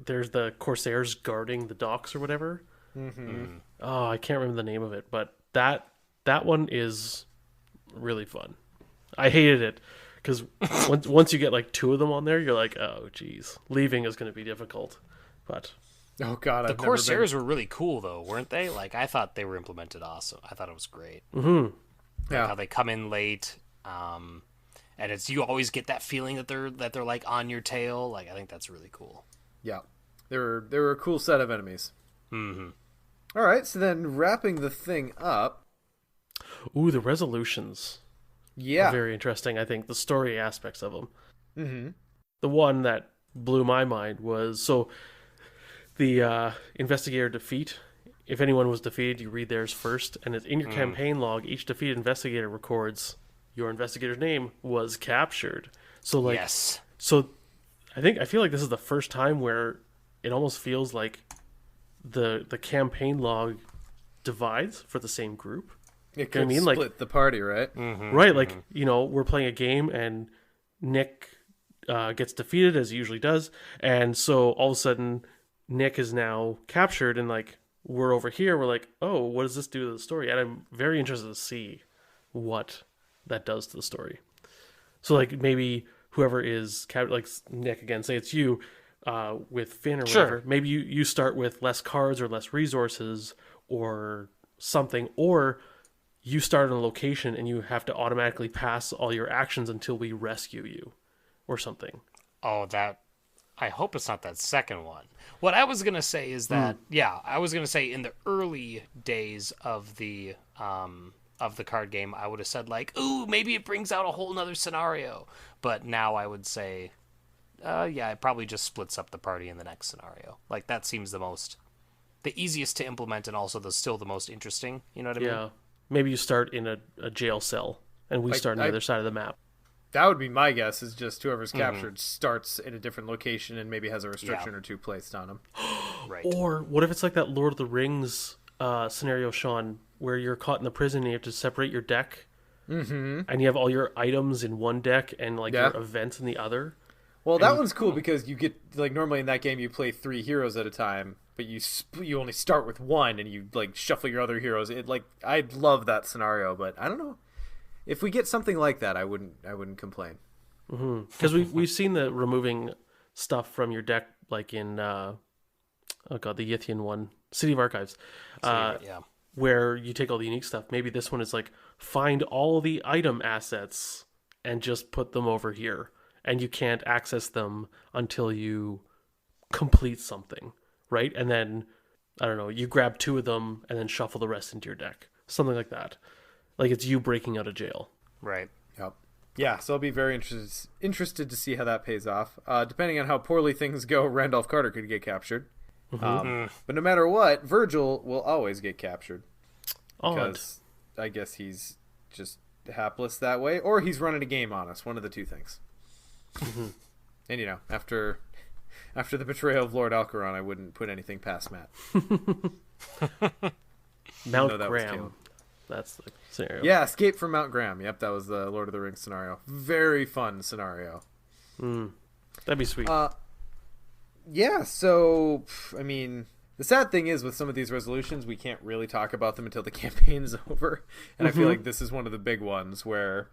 there's the Corsairs guarding the docks or whatever. Oh, I can't remember the name of it, but that one is really fun. I hated it because once you get like 2 of them on there, you're like, oh geez, leaving is going to be difficult. But oh god, the Corsairs were really cool though, weren't they? Like, I thought they were implemented awesome. I thought it was great. Like how they come in late, and it's, you always get that feeling that they're like on your tail. Like, I think that's really cool. Yeah, they were a cool set of enemies. All right, so then wrapping the thing up. Ooh, the resolutions. Yeah, very interesting. I think the story aspects of them. The one that blew my mind was the investigator defeat. If anyone was defeated, you read theirs first, and it's in your campaign log. Each defeated investigator records your investigator's name was captured. So like, yes. So I feel like this is the first time where it almost feels like the campaign log divides for the same group. It could split the party, right? Right, like, we're playing a game and Nick gets defeated as he usually does, and so all of a sudden Nick is now captured, and like we're over here, we're like, oh, what does this do to the story? And I'm very interested to see what that does to the story. So like maybe whoever is like Nick again, say it's you with Finn or whatever. Maybe you start with less cards or less resources or something, or you start on a location and you have to automatically pass all your actions until we rescue you or something. Oh, I hope it's not that second one. What I was gonna say is that I was gonna say in the early days of the card game, I would have said like, ooh, maybe it brings out a whole nother scenario. But now I would say, it probably just splits up the party in the next scenario. Like that seems the easiest to implement, and also still the most interesting. You know what I mean? Yeah. Maybe you start in a jail cell, and we start on the other side of the map. That would be my guess, is just whoever's captured starts in a different location and maybe has a restriction or two placed on them. Right. Or what if it's like that Lord of the Rings scenario, Sean, where you're caught in the prison and you have to separate your deck, and you have all your items in one deck and like your events in the other? Well, that one's cool because you get, like, normally in that game you play 3 heroes at a time, but you only start with one and you like shuffle your other heroes. I'd love that scenario, but I don't know. If we get something like that, I wouldn't complain. Because we've seen the removing stuff from your deck, like in the Yithian one, City of Archives, where you take all the unique stuff. Maybe this one is like find all the item assets and just put them over here, and you can't access them until you complete something, right? And then I don't know, you grab 2 of them and then shuffle the rest into your deck, something like that. Like it's you breaking out of jail. Right. Yep. Yeah, so I'll be very interested to see how that pays off. Depending on how poorly things go, Randolph Carter could get captured. But no matter what, Virgil will always get captured. Because I guess he's just hapless that way, or he's running a game on us. One of the two things. And after the betrayal of Lord Alcaron, I wouldn't put anything past Matt. Mount Graham. That's the scenario. Yeah, escape from Mount Graham. Yep, that was the Lord of the Rings scenario. Very fun scenario. That'd be sweet. Yeah, so, I mean, the sad thing is with some of these resolutions, we can't really talk about them until the campaign is over. And I feel like this is one of the big ones where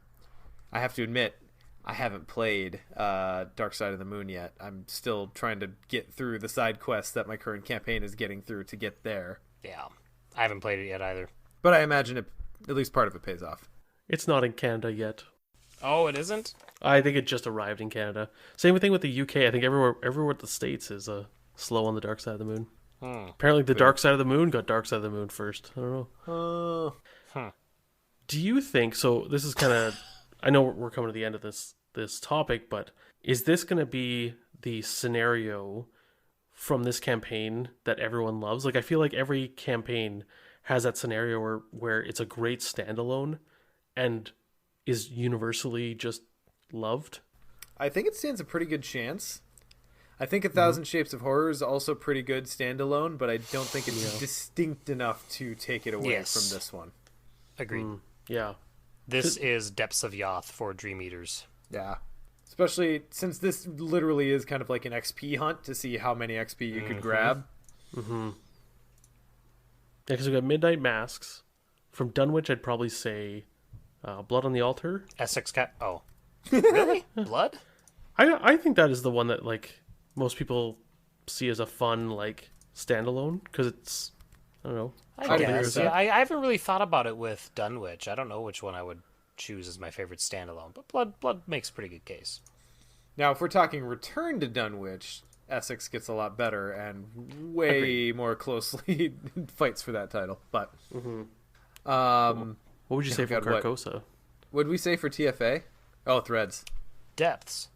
I have to admit, I haven't played Dark Side of the Moon yet. I'm still trying to get through the side quests that my current campaign is getting through to get there. Yeah, I haven't played it yet either. But I imagine at least part of it pays off. It's not in Canada yet. Oh, it isn't? I think it just arrived in Canada. Same thing with the UK. I think everywhere at the States is slow on the Dark Side of the Moon. Apparently the Dark Side of the Moon got Dark Side of the Moon first. I don't know. Do you think, so this is kind of, I know we're coming to the end of this topic, but is this going to be the scenario from this campaign that everyone loves? Like, I feel like every campaign has that scenario where it's a great standalone and is universally just loved. I think it stands a pretty good chance. I think 1,000 Shapes of Horror is also pretty good standalone, but I don't think it's distinct enough to take it away from this one. Agreed. Yeah. This is Depths of Yoth for Dream Eaters. Yeah. Especially since this literally is kind of like an XP hunt to see how many XP you could grab. Yeah, because we got Midnight Masks. From Dunwich, I'd probably say Blood on the Altar. Essex Cat. Oh. Really? Blood? I think that is the one that, like, most people see as a fun, like, standalone. Because it's, I don't know. I guess. Yeah, I haven't really thought about it with Dunwich. I don't know which one I would choose as my favorite standalone. But Blood makes a pretty good case. Now, if we're talking Return to Dunwich, Essex gets a lot better and way more closely fights for that title. But what would you say for Carcosa? What would we say for TFA? Oh, Threads. Depths.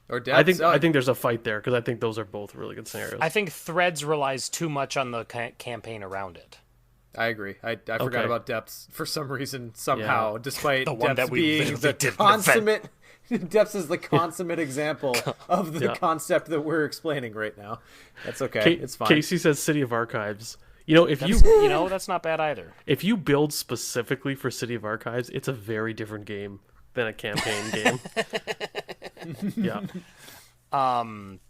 Or Depths? I think there's a fight there because I think those are both really good scenarios. I think Threads relies too much on the campaign around it. I agree. I forgot about Depths for some reason, somehow, despite the one Depths that we being the consummate... Depths is the consummate example of the concept that we're explaining right now. That's okay. It's fine. Casey says City of Archives. If that's not bad either. If you build specifically for City of Archives, it's a very different game than a campaign game. Yeah.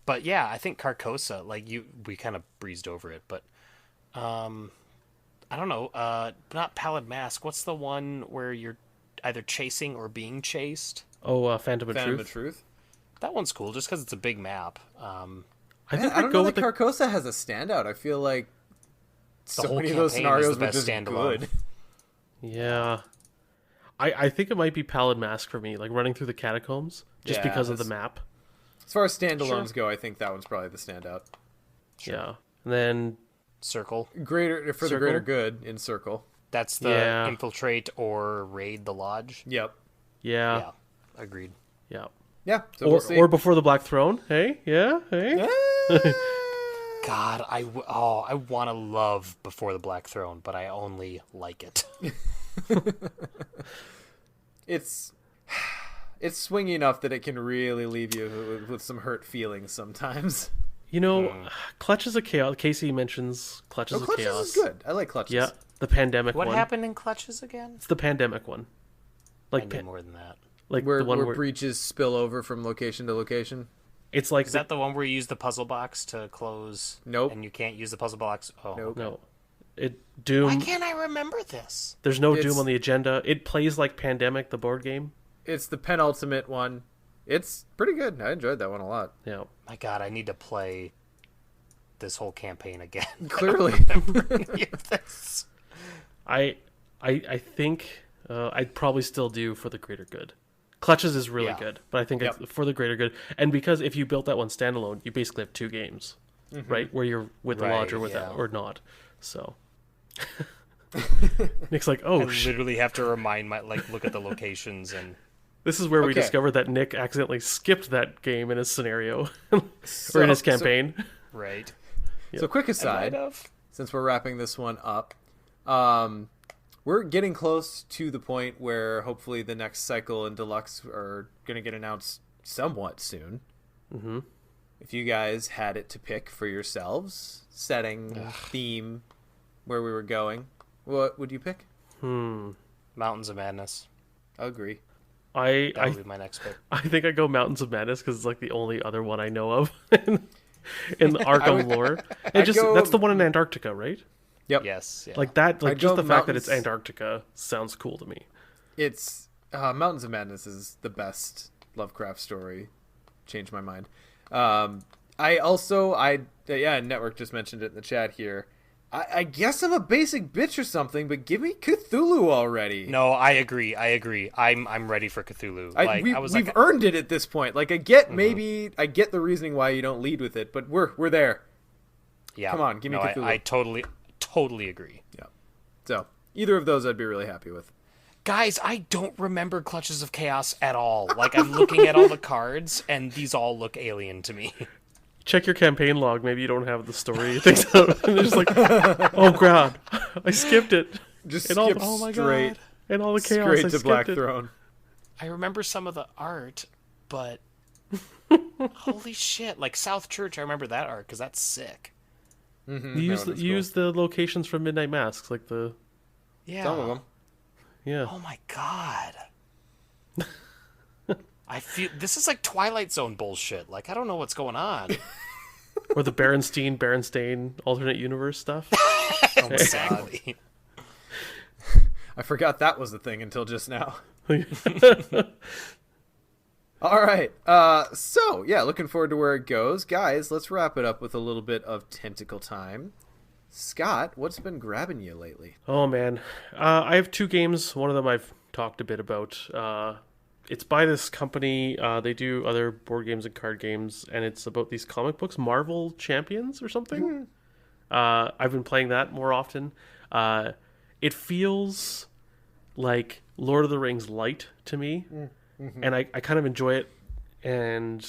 But yeah, I think Carcosa, we kind of breezed over it, but I don't know. Not Pallid Mask. What's the one where you're either chasing or being chased? Oh, Phantom of Truth. That one's cool, just because it's a big map. I don't know that Carcosa has a standout. I feel like so many of those scenarios were just good. Yeah. I think it might be Pallid Mask for me, like running through the catacombs, just because of the map. As far as standalones go, I think that one's probably the standout. Yeah. And then Circle. The greater good in Circle. That's the infiltrate or raid the lodge. Yep. Yeah. Agreed. Yeah. Yeah. So Or we'll see. or before the Black Throne. Hey? Yeah? Hey? God, I want to love Before the Black Throne, but I only like it. It's swingy enough that it can really leave you with some hurt feelings sometimes. You know, Clutches of Chaos. Casey mentions Clutches of Clutches Chaos. is good. I like Clutches. Yeah, the pandemic What one. happened in Clutches again? It's the pandemic one. I Like, knew more than that. like Where, the one where where breaches spill over from location to location. it's like Is that the one where you use the puzzle box to close? Nope. And you can't use the puzzle box? Oh. Nope. no, Doom. Why can't I remember this? There's no It's- Doom on the agenda. It plays like Pandemic, the board game. It's the penultimate one. It's pretty good. I enjoyed that one a lot. Yeah. My God, I need to play this whole campaign again. Clearly. This. I think I'd probably still do For the Greater Good. Clutches is really Yeah. good, but I think Yep. it's For the Greater Good. And because if you built that one standalone, you basically have two games, right? Where you're with the Right, lodge or with yeah. or not. So Nick's like, oh, I literally have to remind look at the locations and. this is where we Okay. discovered that Nick accidentally skipped that game in his scenario or in his campaign. Right. So quick Might aside, have. since we're wrapping this one up, we're getting close to the point where hopefully the next cycle and deluxe are going to get announced somewhat soon. Mm-hmm. If you guys had it to pick for yourselves, setting, theme, where we were going, what would you pick? Mountains of Madness. I'll agree. I That would be my next pick. I think I go Mountains of Madness because it's like the only other one I know of in the Arkham lore. That's the one in Antarctica, right? Yep. Yes. Yeah. Like that, like I'd just go the fact that it's Mountains- Antarctica sounds cool to me. It's Mountains of Madness is the best Lovecraft story. Changed my mind. Network just mentioned it in the chat here. I guess I'm a basic bitch or something, but give me Cthulhu already. No, I agree. I'm ready for Cthulhu. We've earned it at this point. Like I get I get the reasoning why you don't lead with it, but we're there. yeah. come on, give me Cthulhu. I totally agree. Yeah. So either of those I'd be really happy with. Guys, I don't remember Clutches of Chaos at all. Like I'm looking at all the cards, and these all look alien to me. Check your campaign log. Maybe you don't have the story you think so. And they're just like, oh god, I skipped it. Just And skip all- straight, And all the chaos. straight I to skipped Black it. Throne. I remember some of the art, but holy shit! Like South Church, I remember that art because that's sick. Mm-hmm. You use the locations from Midnight Masks, like the Yeah. Some of them. yeah. Oh my god. I feel this is like Twilight Zone bullshit. Like I don't know what's going on. Or the Berenstain alternate universe stuff. Exactly. I forgot that was the thing until just now. All right. So, yeah, looking forward to where it goes. Guys, let's wrap it up with a little bit of tentacle time. Scott, what's been grabbing you lately? Oh man, I have two games. One of them I've talked a bit about. It's by this company. They do other board games and card games, and it's about these comic books, Marvel Champions or something. I've been playing that more often. It feels like Lord of the Rings light to me, and I kind of enjoy it, and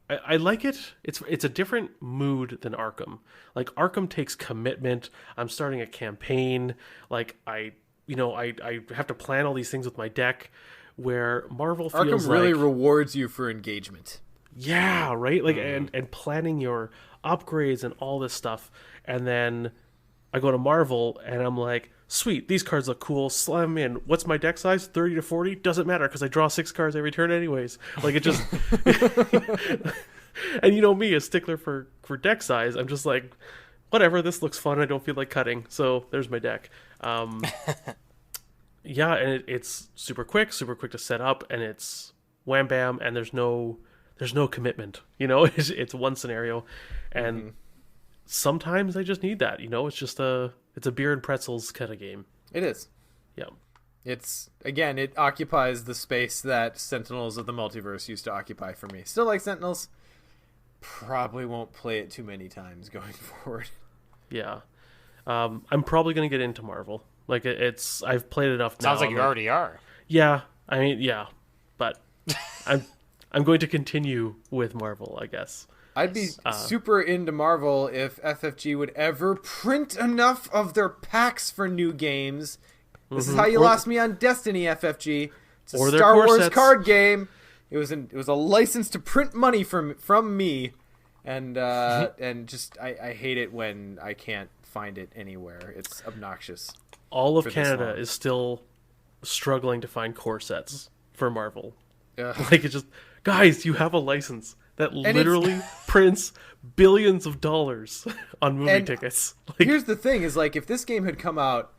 I like it. It's a different mood than Arkham. Like Arkham takes commitment. I'm starting a campaign. Like I have to plan all these things with my deck. Where Marvel feels Arkham really like, rewards you for engagement. yeah, right, like and planning your upgrades and all this stuff, and then I go to Marvel and I'm like, sweet, these cards look cool. Slam 'em in. What's my deck size? 30 to 40? Doesn't matter because I draw 6 cards every turn anyways. Like it just. And you know me, a stickler for deck size. I'm just like, whatever. This looks fun. I don't feel like cutting, so there's my deck. Yeah, and it's super quick to set up, and it's wham bam, and there's no commitment. You know, it's one scenario, and sometimes I just need that. You know, it's a beer and pretzels kind of game. It is. Yeah. It's, again, it occupies the space that Sentinels of the Multiverse used to occupy for me. Still like Sentinels. Probably won't play it too many times going forward. Yeah. I'm probably going to get into Marvel. Like, I've played enough now. Sounds like you already are. Yeah. I mean, yeah. But I'm going to continue with Marvel, I guess. I'd be super into Marvel if FFG would ever print enough of their packs for new games. This is how you lost me on Destiny, FFG. It's a Star Wars card game. It was a license to print money from me, and just I hate it when I can't find it anywhere. It's obnoxious. All of Canada is still struggling to find core sets for Marvel. Like, it's just, guys, you have a license that literally prints billions of dollars on movie tickets. Like, here's the thing: is like, if this game had come out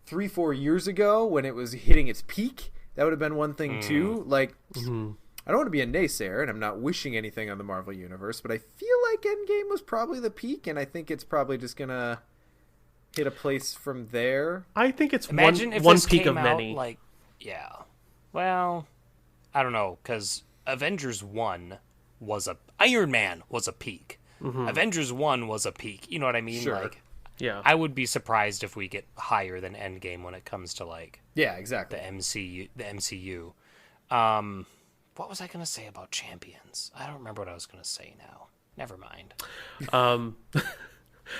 3-4 years ago when it was hitting its peak, that would have been one thing too. Like, I don't want to be a naysayer, and I'm not wishing anything on the Marvel universe, but I feel like Endgame was probably the peak, and I think it's probably just gonna hit a place from there. I think it's Imagine if one this peak came of out, many. like, yeah. Well, I don't know, because Avengers 1 Iron Man was a peak. Avengers 1 was a peak. You know what I mean? Sure. Like, Yeah. I would be surprised if we get higher than Endgame when it comes to, like, Yeah, exactly. the MCU. What was I going to say about Champions? I don't remember what I was going to say now. Never mind.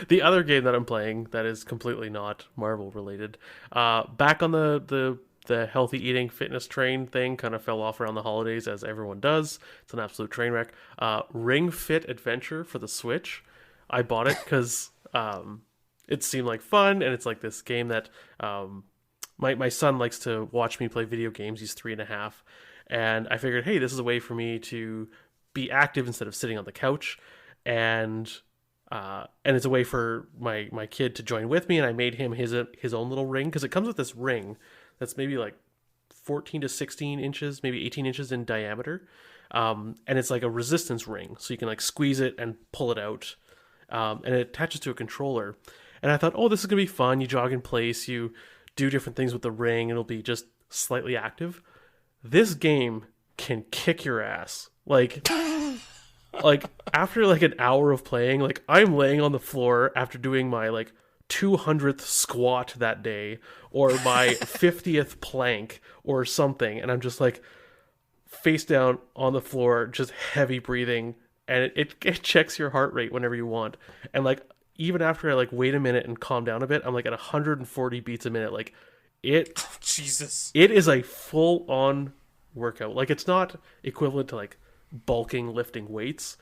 The other game that I'm playing that is completely not Marvel related, back on the healthy eating fitness train thing, kind of fell off around the holidays, as everyone does. It's an absolute train wreck. Ring Fit Adventure for the Switch. I bought it because it seemed like fun, and it's like this game that my son likes to watch me play video games. He's 3.5, and I figured, hey, this is a way for me to be active instead of sitting on the couch, and it's a way for my kid to join with me. And I made him his own little ring, because it comes with this ring that's maybe like 14 to 16 inches, maybe 18 inches in diameter, and it's like a resistance ring, so you can like squeeze it and pull it out, and it attaches to a controller. And I thought, oh, this is gonna be fun. You jog in place, you do different things with the ring, it'll be just slightly active. This game can kick your ass. Like after like an hour of playing, like, I'm laying on the floor after doing my like 200th squat that day, or my 50th plank or something, and I'm just like face down on the floor, just heavy breathing, and it checks your heart rate whenever you want. And like, even after I like wait a minute and calm down a bit, I'm like at 140 beats a minute. Like, Jesus. It is a full on workout. Like, it's not equivalent to like bulking, lifting weights,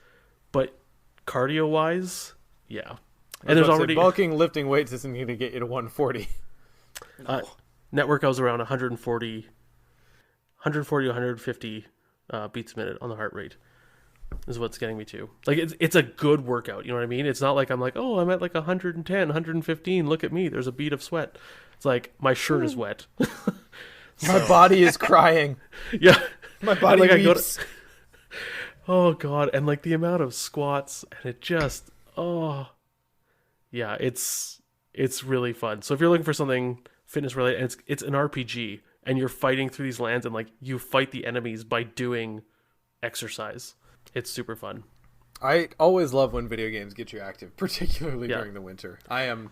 but cardio wise, yeah. And there's already bulking, lifting weights isn't going to get you to 140. net workouts around 140 to 150 beats a minute on the heart rate is what's getting me to. Like, it's a good workout, you know what I mean? It's not like I'm like, oh, I'm at like 110, 115, look at me, there's a bead of sweat. It's like, my shirt is wet. My body is crying. Yeah. My body like, weeps. Oh god, and like the amount of squats, and it just, yeah, it's really fun. So if you're looking for something fitness related, and it's an RPG, and you're fighting through these lands, and like, you fight the enemies by doing exercise, it's super fun. I always love when video games get you active, particularly during the winter. I am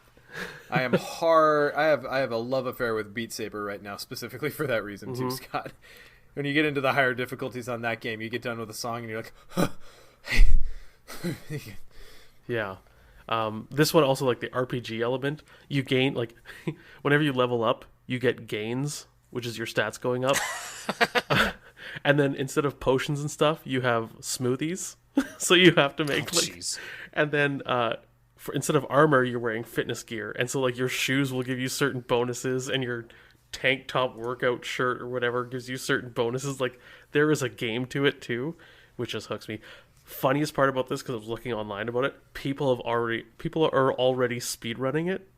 hard. I have a love affair with Beat Saber right now, specifically for that reason too, Scott. When you get into the higher difficulties on that game, you get done with a song and you're like, yeah. This one also, like the RPG element, you gain, like, whenever you level up, you get gains, which is your stats going up. And then instead of potions and stuff, you have smoothies. So you have to make and then instead of armor, you're wearing fitness gear, and so like your shoes will give you certain bonuses, and your tank top workout shirt or whatever gives you certain bonuses. Like, there is a game to it too, which just hooks me. Funniest part about this, because I was looking online about it, people are already speedrunning it.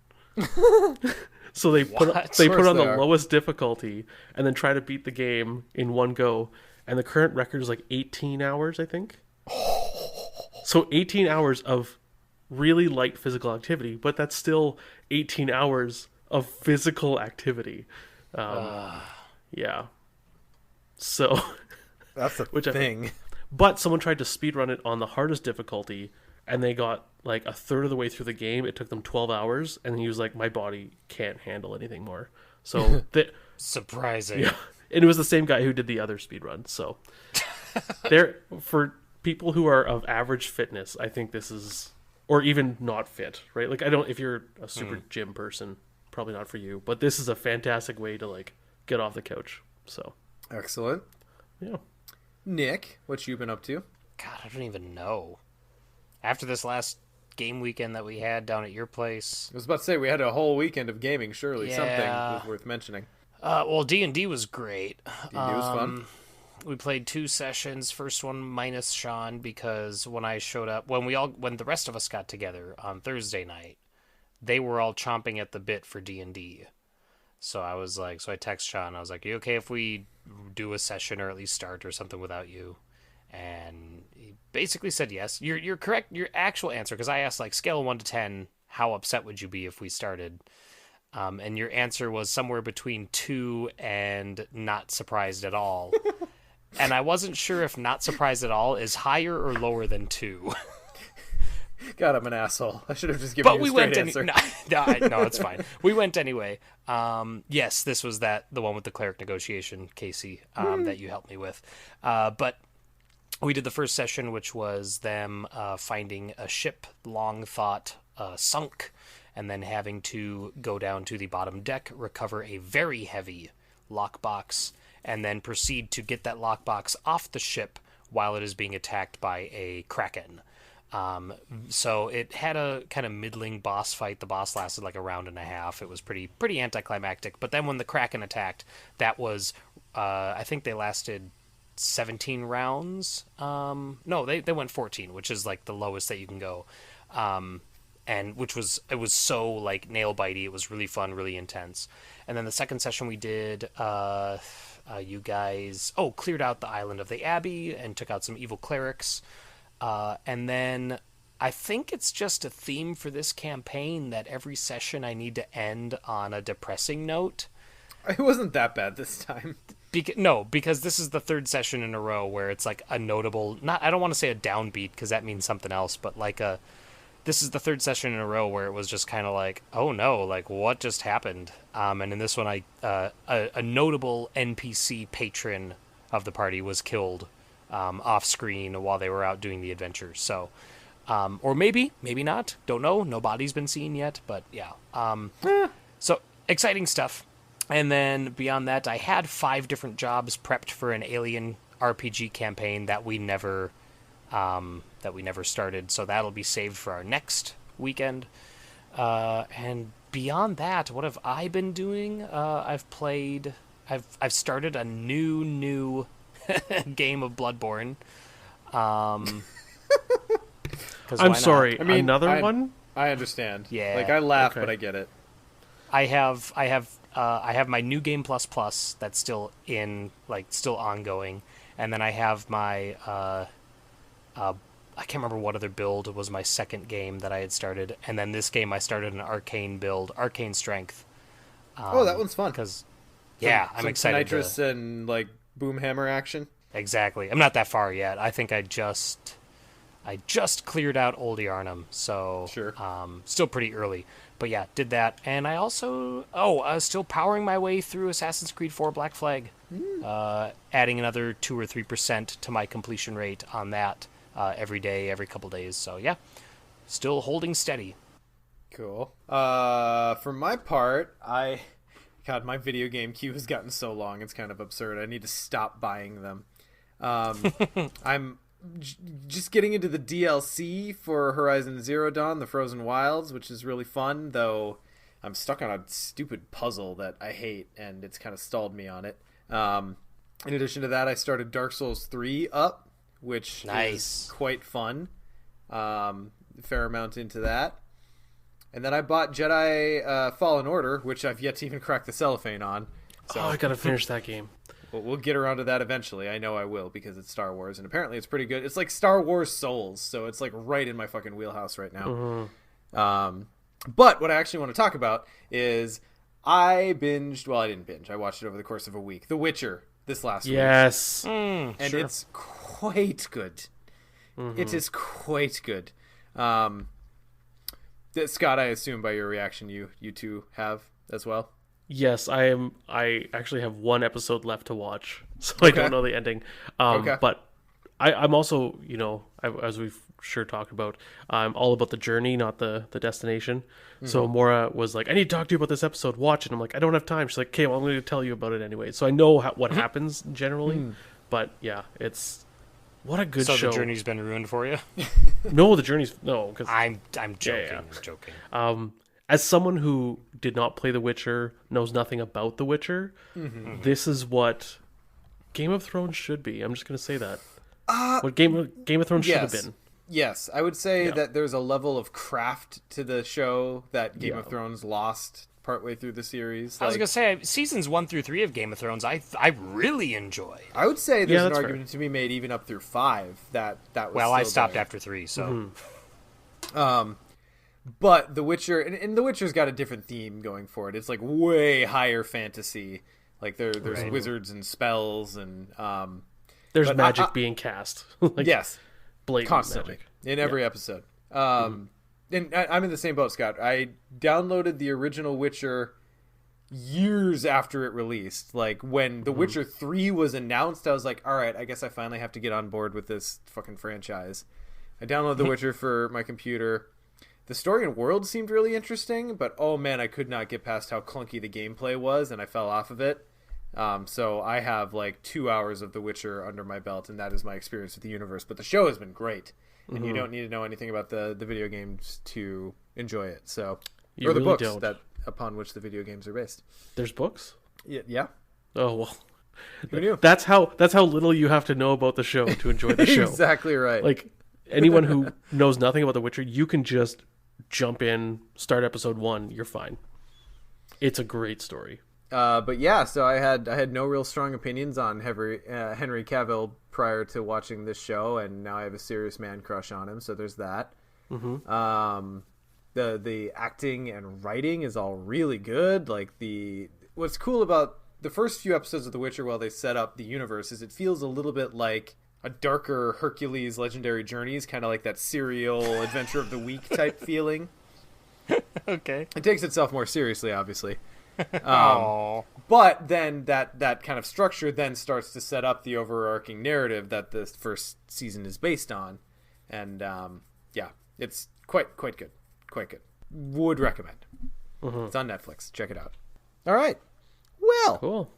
So they put on the lowest difficulty and then try to beat the game in one go, and the current record is like 18 hours, I think. So 18 hours of really light physical activity, but that's still 18 hours of physical activity. Yeah. So That's the thing. But someone tried to speedrun it on the hardest difficulty, and they got like a third of the way through the game. It took them 12 hours, and he was like, "My body can't handle anything more." So surprising. Yeah, and it was the same guy who did the other speedrun. So there, for people who are of average fitness, I think this is, or even not fit, right? Like if you're a super gym person, probably not for you. But this is a fantastic way to like get off the couch. So excellent. Yeah. Nick, what you been up to? God, I don't even know. After this last game weekend that we had down at your place, I was about to say we had a whole weekend of gaming. Surely Yeah. something was worth mentioning. Well, D&D was great. D&D was fun. We played 2 sessions. First one minus Sean, because when I showed up, when the rest of us got together on Thursday night, they were all chomping at the bit for D&D. So I was like, I text Sean. I was like, "Are you okay if we do a session or at least start or something without you?" And he basically said yes. You're correct. Your actual answer, because I asked like scale of 1 to 10, how upset would you be if we started? And your answer was somewhere between 2 and not surprised at all. And I wasn't sure if not surprised at all is higher or lower than 2. God, I'm an asshole. I should have just given you a straight answer. No, it's fine. We went anyway. Yes, this was the one with the cleric negotiation, Casey, that you helped me with. But we did the first session, which was them finding a ship long thought sunk, and then having to go down to the bottom deck, recover a very heavy lockbox, and then proceed to get that lockbox off the ship while it is being attacked by a kraken. So it had a kind of middling boss fight. The boss lasted like a round and a half. It was pretty anticlimactic. But then when the kraken attacked, that was I think they lasted 17 rounds. No, they went 14, which is like the lowest that you can go. And it was so like nail bitey. It was really fun, really intense. And then the second session we did, you guys cleared out the island of the Abbey and took out some evil clerics. And then I think it's just a theme for this campaign that every session I need to end on a depressing note. It wasn't that bad this time. Because this is the third session in a row where it's like a notable, I don't want to say a downbeat because that means something else, but like this is the third session in a row where it was just kind of like, oh no, like what just happened? And in this one, a notable NPC patron of the party was killed off screen while they were out doing the adventure. So, or maybe not. Don't know. No body's been seen yet. But yeah. So exciting stuff. And then beyond that, I had 5 different jobs prepped for an Alien RPG campaign that we never started. So that'll be saved for our next weekend. And beyond that, what have I been doing? I've started a new game of Bloodborne. I'm sorry. I mean, another one? I understand. Yeah. Like I laugh, Okay. but I get it. I have my new game plus that's still still ongoing, and then I have my I can't remember what other build was my second game that I had started, and then this game I started an arcane build, Arcane Strength. That one's fun. Because I'm excited. Nitrous and like boomhammer action. Exactly. I'm not that far yet. I think I just cleared out Old Yarnum, so Sure. Still pretty early. But yeah, did that. And I also I was still powering my way through Assassin's Creed 4 Black Flag. Adding another 2 or 3% to my completion rate on that every day, every couple days. So yeah, still holding steady. Cool. For my part, God, my video game queue has gotten so long, it's kind of absurd. I need to stop buying them. I'm just getting into the DLC for Horizon Zero Dawn, the Frozen Wilds, which is really fun, though I'm stuck on a stupid puzzle that I hate, and it's kind of stalled me on it. In addition to that, I started Dark Souls 3 up, which is quite fun. Fair amount into that. And then I bought Jedi Fallen Order, which I've yet to even crack the cellophane on. So I gotta finish that game. we'll get around to that eventually. I know I will, because it's Star Wars, and apparently it's pretty good. It's like Star Wars Souls, so it's like right in my fucking wheelhouse right now. Mm-hmm. But what I actually want to talk about is I binged. Well, I didn't binge. I watched it over the course of a week. The Witcher this last week. Yes. And sure. it's quite good. It is quite good. Scott, I assume by your reaction, you two have as well. Yes, I am. I actually have one episode left to watch, so I don't know the ending. But I'm also, as we've sure talked about, I'm all about the journey, not the destination. So Maura was like, I need to talk to you about this episode. Watch it. I'm like, I don't have time. She's like, okay, well, I'm going to tell you about it anyway. So I know what happens generally. But yeah, what a good show. So the journey's been ruined for you? No, the journey's because I'm joking. Yeah. I'm joking. As someone who did not play The Witcher, knows nothing about The Witcher, this is what Game of Thrones should be. I'm just going to say that. What Game of Thrones should have been. Yes, I would say that there's a level of craft to the show that Game of Thrones lost partway through the series. I was going to say, seasons 1 through 3 of Game of Thrones, I really enjoy. I would say there's an that's argument to be made even up through 5 that was Well, I still stopped there. after 3, so... But The Witcher, and The Witcher's got a different theme going for it. It's like way higher fantasy. Like there's wizards and spells and There's magic being cast. yes, blatant constantly magic. in every episode. And I'm in the same boat, Scott. I downloaded the original Witcher years after it released. Like when The Witcher 3 was announced, I was like, all right, I guess I finally have to get on board with this fucking franchise. I downloaded The Witcher for my computer. The story and world seemed really interesting, but oh man, I could not get past how clunky the gameplay was, and I fell off of it. So I have like 2 hours of The Witcher under my belt, and that is my experience with the universe. But the show has been great, and you don't need to know anything about the video games to enjoy it. So, You or the really books don't. that upon which the video games are based. There's books? Yeah. Oh, well. Who knew? That's how little you have to know about the show to enjoy the show. Exactly right. Like, anyone who knows nothing about The Witcher, you can just jump in, start episode 1, you're fine. It's a great story. But yeah, so I had no real strong opinions on Henry Cavill prior to watching this show, and now I have a serious man crush on him. So there's that. The acting and writing is all really good. Like what's cool about the first few episodes of The Witcher, while they set up the universe, is it feels a little bit like a darker Hercules Legendary Journeys, kind of like that serial Adventure of the Week type feeling. Okay. It takes itself more seriously, obviously. But then that kind of structure then starts to set up the overarching narrative that the first season is based on, and it's quite good, would recommend. It's on Netflix, check it out. All right, well, Cool.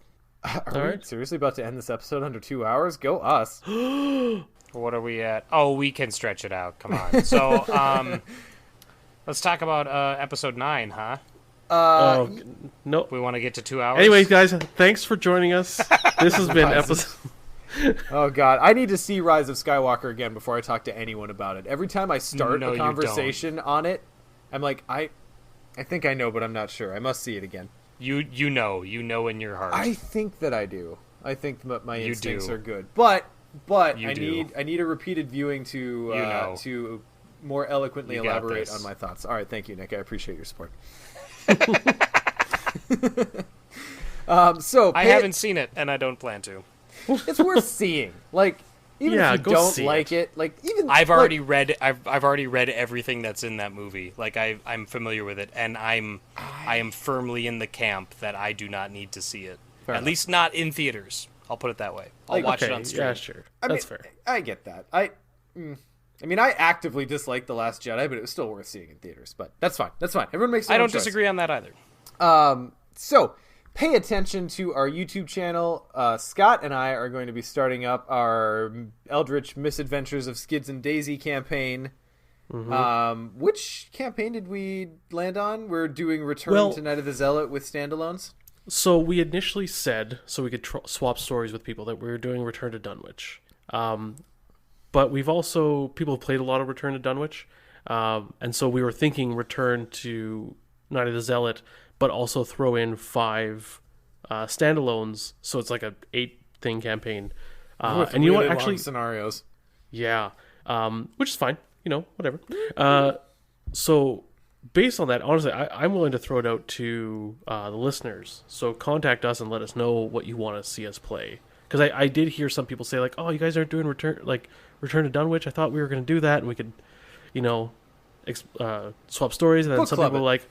are we seriously about to end this episode under 2 hours? Go us. what are we at? Oh, we can stretch it out. Come on. So, let's talk about episode 9, huh? No. We want to get to 2 hours? Anyways, guys, thanks for joining us. This has been episode... Oh god, I need to see Rise of Skywalker again before I talk to anyone about it. Every time I start No, a you conversation on it, I'm like, I think I know, but I'm not sure. I must see it again. You know in your heart. I think that I do. I think my You instincts do. are good, but You I do. need a repeated viewing to to more eloquently You got elaborate this. on my thoughts. All right, thank you, Nick. I appreciate your support. So I haven't seen it, and I don't plan to. It's worth seeing. Like, even Yeah, if you go don't see like it, like even I've like, already read everything that's in that movie. Like I'm familiar with it, and I am firmly in the camp that I do not need to see it. Fair At enough. least not in theaters. I'll put it that way. I'll Like, watch it Okay, on stream. yeah, sure. I That's mean, fair. I get that. I mean, I actively disliked The Last Jedi, but it was still worth seeing in theaters. But that's fine. That's fine. Everyone makes their I own don't choice. disagree on that either. So pay attention to our YouTube channel. Scott and I are going to be starting up our Eldritch Misadventures of Skids and Daisy campaign. Which campaign did we land on? We're doing Return to Night of the Zealot with standalones. So we initially said, so we could swap stories with people, that we were doing Return to Dunwich. But we've also, people have played a lot of Return to Dunwich. And so we were thinking Return to Night of the Zealot, but also throw in 5 standalones. So it's like a 8-thing campaign. With And you know what? really long Actually, scenarios. yeah. Which is fine. Whatever. So based on that, honestly, I'm willing to throw it out to the listeners. So contact us and let us know what you want to see us play. Because I did hear some people say, like, oh, you guys aren't doing Return to Dunwich. I thought we were going to do that, and we could, swap stories. And then some people were like,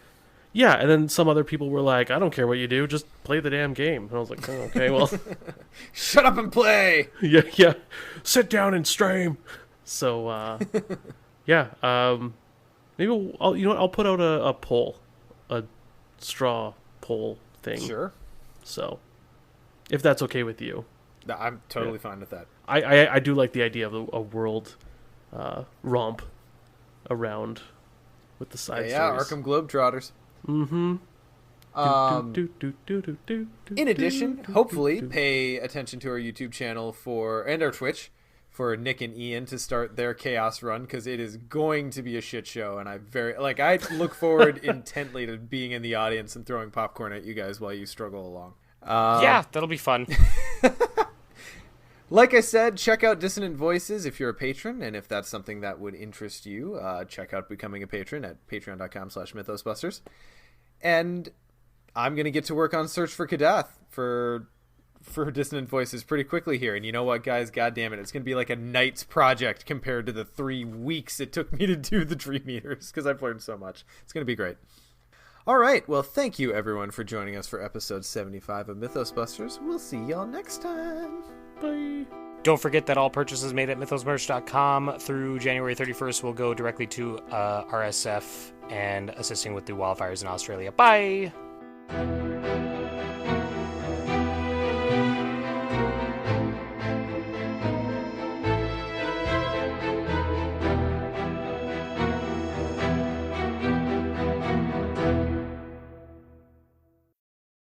yeah. And then some other people were like, I don't care what you do, just play the damn game. And I was like, oh, okay, well. Shut up and play! Yeah. Sit down and stream. So, yeah. Maybe I'll put out a poll, a straw poll thing. Sure. So, if that's okay with you. No, I'm totally fine with that. I do like the idea of a world romp around with the side stories. Arkham Globetrotters. Mm-hmm. In addition, hopefully pay attention to our YouTube channel and our Twitch for Nick and Ian to start their chaos run, because it is going to be a shit show, and I look forward intently to being in the audience and throwing popcorn at you guys while you struggle along. Yeah, that'll be fun. Like I said, check out Dissonant Voices if you're a patron, and if that's something that would interest you, check out becoming a patron at patreon.com/mythosbusters. And I'm going to get to work on Search for Kadath for Dissonant Voices pretty quickly here. And you know what, guys? God damn it. It's going to be like a night's project compared to the 3 weeks it took me to do the Dream Eaters, because I've learned so much. It's going to be great. All right. Well, thank you, everyone, for joining us for episode 75 of Mythos Busters. We'll see y'all next time. Bye. Don't forget that all purchases made at mythosmerch.com through January 31st will go directly to RSF and assisting with the wildfires in Australia. Bye!